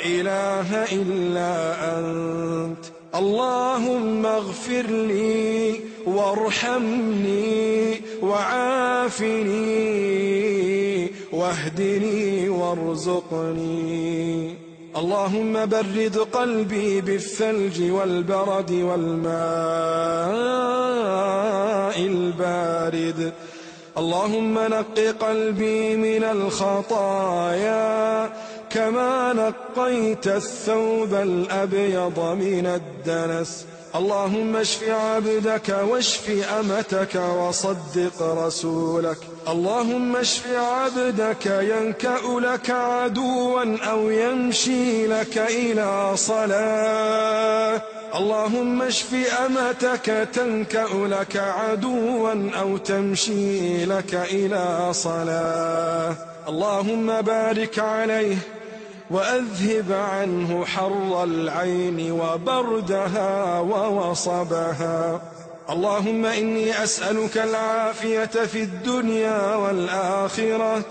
إله إلا أنت. اللهم اغفر لي وارحمني وعافني واهدني وارزقني. اللهم برد قلبي بالثلج والبرد والماء البارد. اللهم نق قلبي من الخطايا كما نقيت الثوب الأبيض من الدنس. اللهم اشف عبدك واشف أمتك وصدق رسولك. اللهم اشف عبدك ينكأ لك عدوا أو يمشي لك إلى صلاة. اللهم اشف أمتك تنكأ لك عدوا أو تمشي لك إلى صلاة. اللهم بارك عليه وأذهب عنه حر العين وبردها ووصبها. اللهم إني أسألك العافية في الدنيا والآخرة.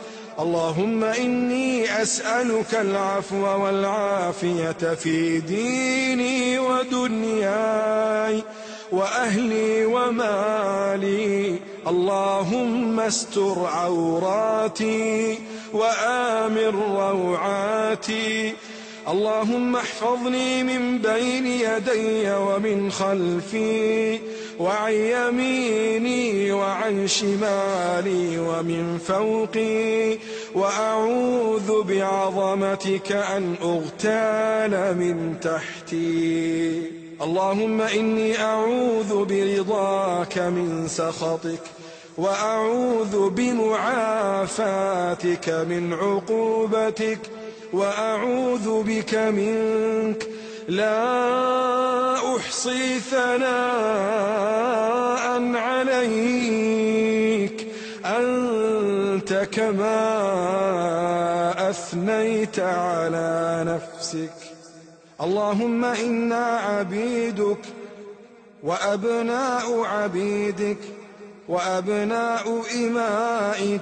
اللهم إني أسألك العفو والعافية في ديني ودنياي وأهلي ومالي. اللهم استر عوراتي وآمن روعاتي. اللهم احفظني من بين يدي ومن خلفي وعن يميني وعن شمالي ومن فوقي، وأعوذ بعظمتك أن أغتال من تحتي. اللهم إني أعوذ برضاك من سخطك، وأعوذ بمعافاتك من عقوبتك، وأعوذ بك منك، لا أحصي ثناء عليك أنت كما أثنيت على نفسك. اللهم إنا عبيدك وأبناء عبيدك وأبناء إمائك،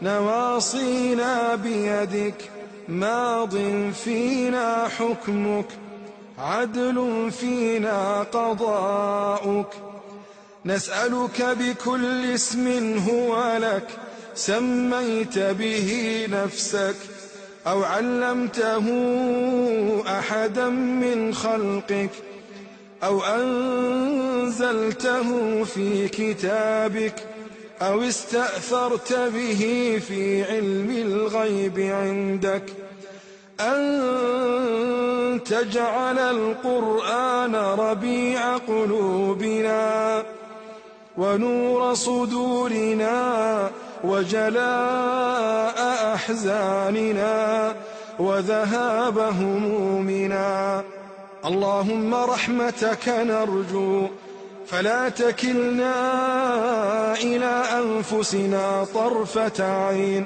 نواصينا بيدك، ماض فينا حكمك، عدل فينا قضاؤك. نسألك بكل اسم هو لك سميت به نفسك أو علمته أحدا من خلقك أو أنزلته في كتابك أو استأثرت به في علم الغيب عندك، أن تجعل القرآن ربيع قلوبنا ونور صدورنا وجلاء أحزاننا وذهاب همومنا. اللهم رحمتك نرجو فلا تكلنا إلى أنفسنا طرفة عين،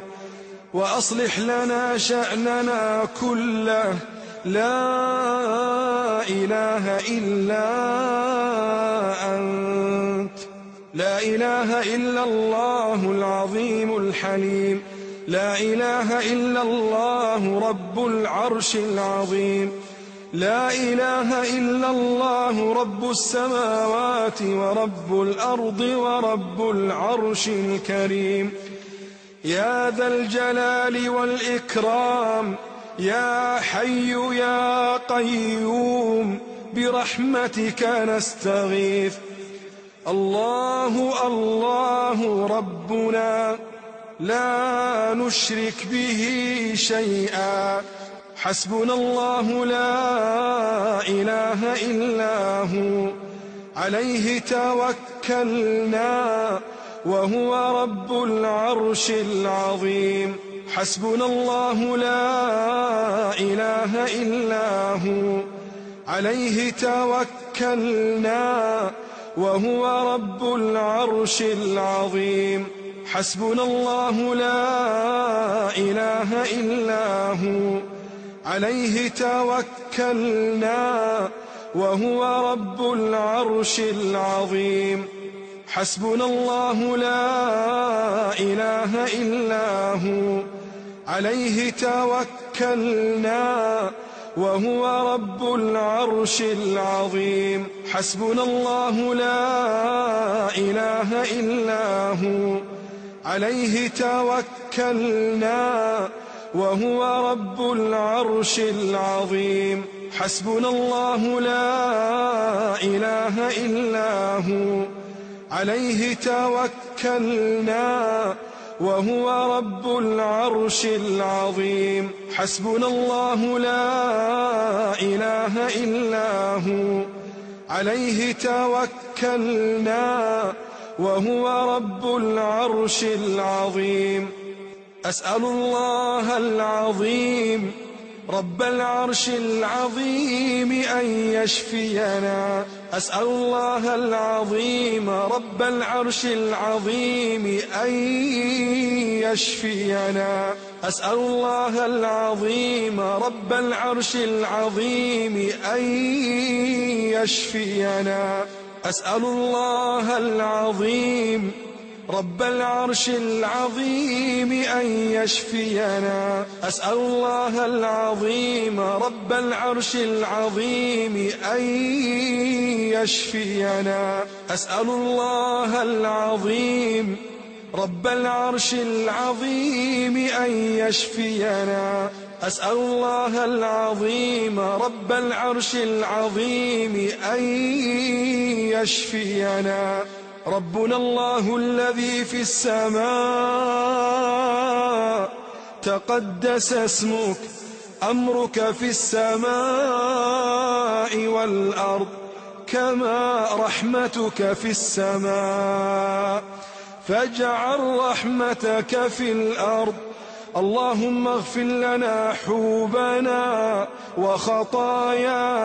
وأصلح لنا شأننا كله. لا إله إلا أنت، لا إله إلا الله العظيم الحليم، لا إله إلا الله رب العرش العظيم، لا إله إلا الله رب السماوات ورب الأرض ورب العرش الكريم. يا ذا الجلال والإكرام، يا حي يا قيوم، برحمتك نستغيث. الله الله ربنا لا نشرك به شيئا، حسبنا الله لا إله إلا هو، عليه توكلنا وهو رب العرش العظيم. حسبنا الله لا إله إلا هو، عليه توكلنا وهو رب العرش العظيم. حسبنا الله لا إله إلا هو، عليه توكلنا وهو رب العرش العظيم. حسبنا الله لا إله إلا هو، عليه توكلنا وهو رب العرش العظيم. حسبنا الله لا إله إلا هو، عليه توكلنا وهو رب العرش العظيم. حسبنا الله لا إله إلا هو، عليه توكلنا وهو رب العرش العظيم. حسبنا الله لا إله إلا هو، عليه توكلنا وهو رب العرش العظيم. أسأل الله العظيم رب العرش العظيم أن يشفينا. أسأل الله العظيم رب العرش العظيم أن يشفينا. أسأل الله العظيم رب العرش العظيم أن يشفينا. أسأل الله العظيم رب العرش العظيم أن يشفينا. أسأل الله العظيم رب العرش العظيم أن يشفينا. أسأل الله العظيم رب العرش العظيم أن يشفينا. أسأل الله العظيم رب العرش العظيم أن يشفينا. ربنا الله الذي في السماء، تقدس اسمك، أمرك في السماء والأرض، كما رحمتك في السماء، فاجعل رحمتك في الأرض. اللهم اغفر لنا حوبنا وخطايانا،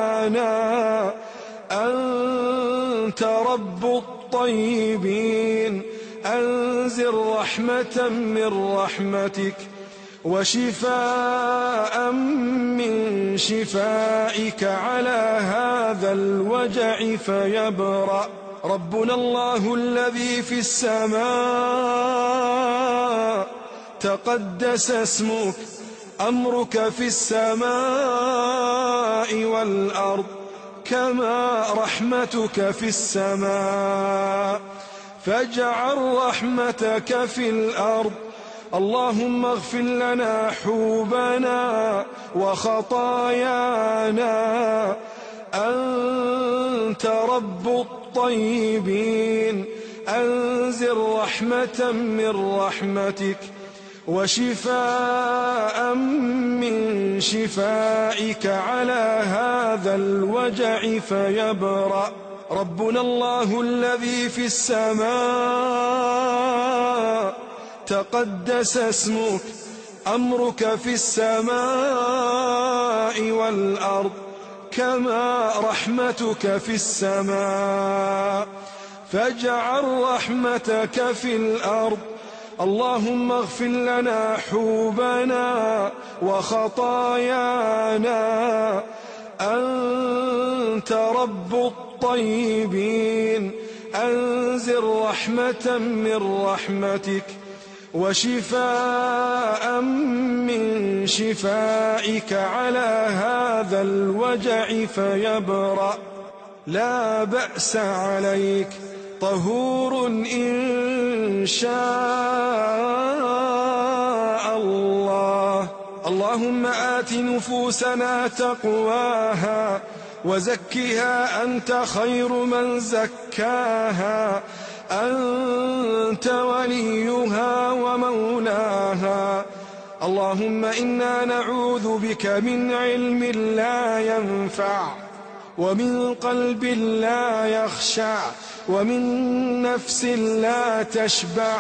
أنت رب الطيبين. أنزل رحمة من رحمتك وشفاء من شفائك على هذا الوجع فيبرأ. ربنا الله الذي في السماء، تقدس اسمك، أمرك في السماء والأرض، كما رحمتك في السماء، فاجعل رحمتك في الأرض. اللهم اغفر لنا حوبنا وخطايانا، أنت رب الطيبين. أنزل رحمة من رحمتك وشفاء من شفائك على هذا الوجع فيبرأ. ربنا الله الذي في السماء، تقدس اسمك، أمرك في السماء والأرض كما رحمتك في السماء، فاجعل رحمتك في الأرض. اللهم اغفر لنا حوبنا وخطايانا، أنت رب الطيبين. أنزل رحمة من رحمتك وشفاء من شفائك على هذا الوجع فيبرأ. لا بأس عليك، طهور إن شاء الله. اللهم آت نفوسنا تقواها وزكها، أنت خير من زكاها، أنت وليها ومولاها. اللهم إنا نعوذ بك من علم لا ينفع، ومن قلب لا يخشع، ومن نفس لا تشبع،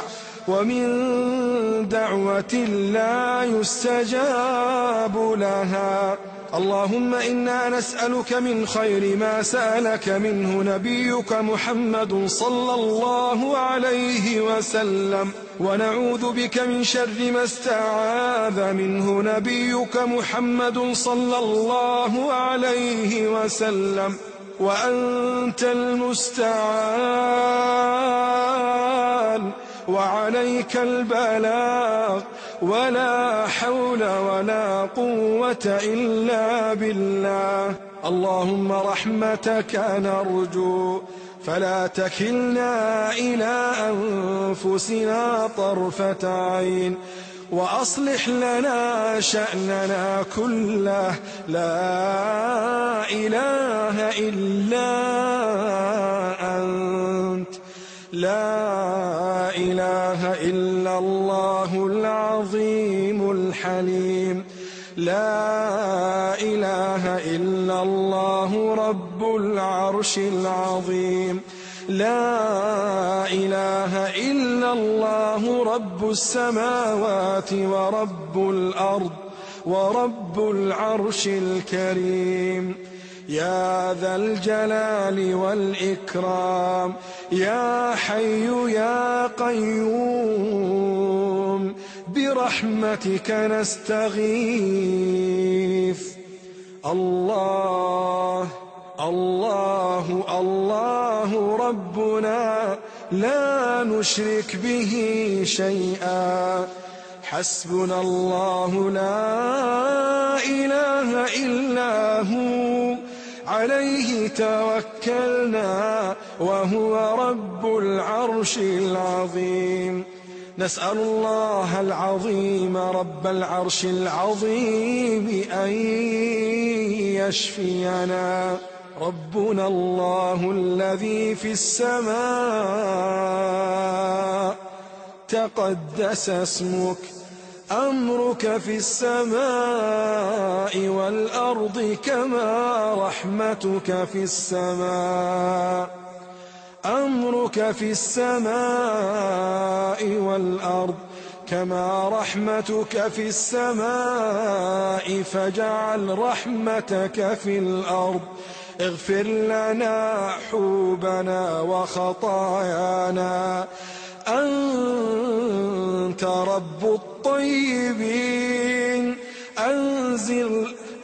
ومن دعوة لا يستجاب لها. اللهم إنا نسألك من خير ما سألك منه نبيك محمد صلى الله عليه وسلم، ونعوذ بك من شر ما استعاذ منه نبيك محمد صلى الله عليه وسلم، وأنت المستعان وعليك البلاغ، ولا حول ولا قوة إلا بالله. اللهم رحمتك نرجو، فلا تكلنا إلى أنفسنا طرفة عين، وأصلح لنا شأننا كله. لا إله إلا أنت، لا إله إلا الله العظيم الحليم، لا إله إلا الله رب العرش العظيم، لا إله إلا الله رب السماوات ورب الأرض ورب العرش الكريم. يا ذا الجلال والإكرام، يا حي يا قيوم، برحمتك نستغيث. الله الله الله ربنا، لا نشرك به شيئا، حسبنا الله لا إله إلا هو، عليه توكلنا وهو رب العرش العظيم. نسأل الله العظيم رب العرش العظيم أن يشفينا. ربنا الله الذي في السماء، تقدس اسمك، أمرك في السماء والأرض كما رحمتك في السماء، أمرك في السماء والأرض كما رحمتك في السماء، فاجعل رحمتك في الأرض. اغفر لنا حوبنا وخطايانا، أنت رب الطيبين.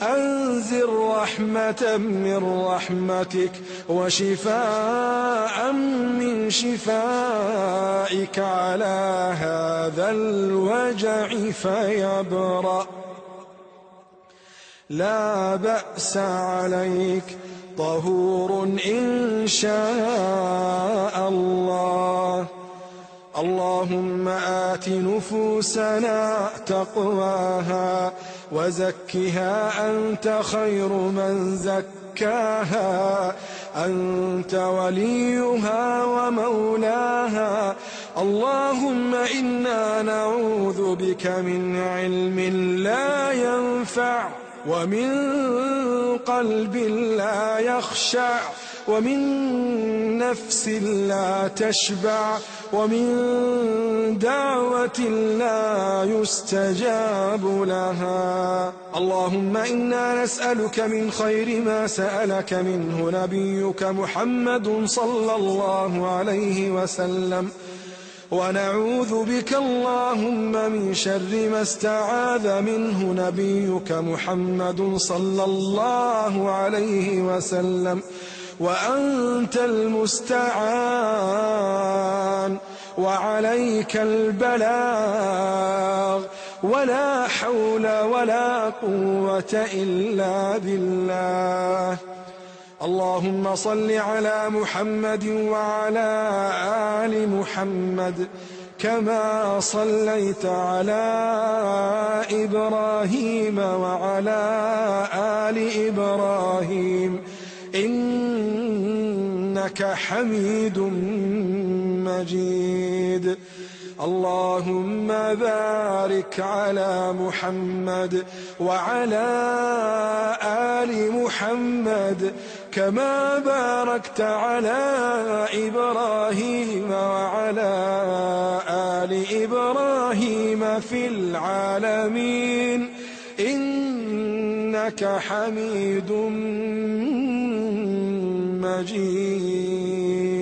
أنزل رحمة من رحمتك وشفاء من شفائك على هذا الوجع فيبرأ. لا بأس عليك، طهور إن شاء الله. اللهم آت نفوسنا تقواها وزكها، أنت خير من زكاها، أنت وليها ومولاها. اللهم إنا نعوذ بك من علم لا ينفع، ومن قلب لا يخشع، ومن نفس لا تشبع ومن دعوة لا يستجاب لها. اللهم إنا نسألك من خير ما سألك منه نبيك محمد صلى الله عليه وسلم، ونعوذ بك اللهم من شر ما استعاذ منه نبيك محمد صلى الله عليه وسلم، وأنت المستعان وعليك البلاغ، ولا حول ولا قوة إلا بالله. اللهم صل على محمد وعلى آل محمد كما صليت على إبراهيم وعلى آل إبراهيم إنك حميد مجيد. اللهم بارك على محمد وعلى آل محمد كما باركت على إبراهيم وعلى آل إبراهيم في العالمين إنك حميد مجيد.